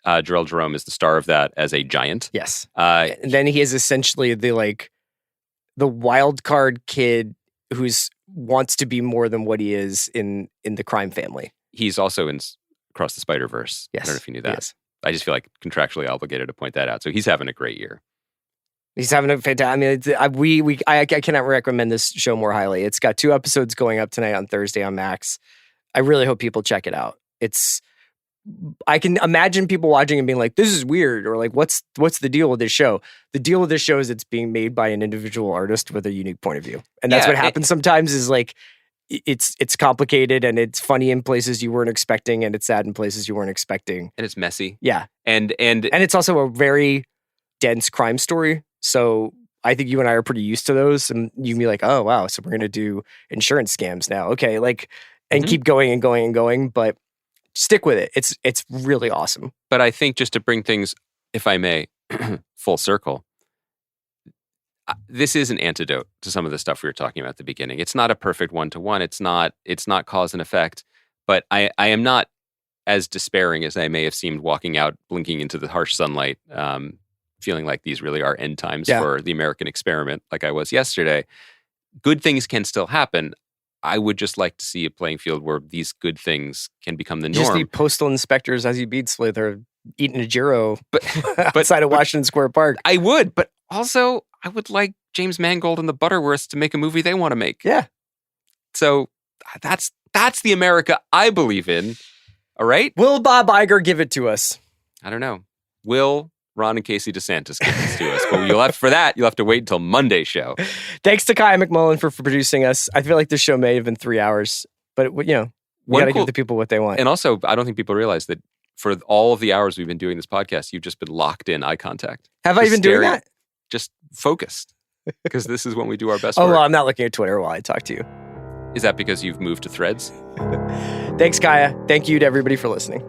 Jarrell Jerome is the star of that as a giant.
Yes. And then he is essentially the wild card kid who's wants to be more than what he is in the crime family.
He's also in Across the Spider-Verse.
Yes.
I don't know if you knew that.
Yes.
I just feel like contractually obligated to point that out. So he's having a great year.
He's having a fantastic. I mean, I cannot recommend this show more highly. It's got 2 episodes going up tonight on Thursday on Max. I really hope people check it out. I can imagine people watching and being like, "This is weird," or like, "What's the deal with this show?" The deal with this show is it's being made by an individual artist with a unique point of view, and that's what happens sometimes. Is like it's complicated and it's funny in places you weren't expecting, and it's sad in places you weren't expecting,
and it's messy.
Yeah,
and
it's also a very dense crime story. So I think you and I are pretty used to those, and you can be like, "Oh wow, so we're gonna do insurance scams now, okay?" Like, and keep going and going and going, but stick with it. It's really awesome.
But I think just to bring things, if I may, full circle, this is an antidote to some of the stuff we were talking about at the beginning. It's not a perfect one-to-one. It's not cause and effect. But I am not as despairing as I may have seemed walking out, blinking into the harsh sunlight, feeling like these really are end times for the American experiment, like I was yesterday. Good things can still happen. I would just like to see a playing field where these good things can become the norm.
Just need postal inspectors as you beats with or eating a gyro outside of Washington Square Park.
I would, but also I would like James Mangold and the Butterworths to make a movie they want to make.
Yeah.
So that's the America I believe in. All right?
Will Bob Iger give it to us?
I don't know. Will Ron and Casey DeSantis give this to us? But you'll have to wait until Monday's show.
Thanks to Kaya McMullen for producing us. I feel like this show may have been 3 hours, but we got to give the people what they want.
And also, I don't think people realize that for all of the hours we've been doing this podcast, you've just been locked in eye contact.
Have I been doing that?
Just focused. Because this is when we do our best
work.
Well,
I'm not looking at Twitter while I talk to you.
Is that because you've moved to Threads?
Thanks, Kaya. Thank you to everybody for listening.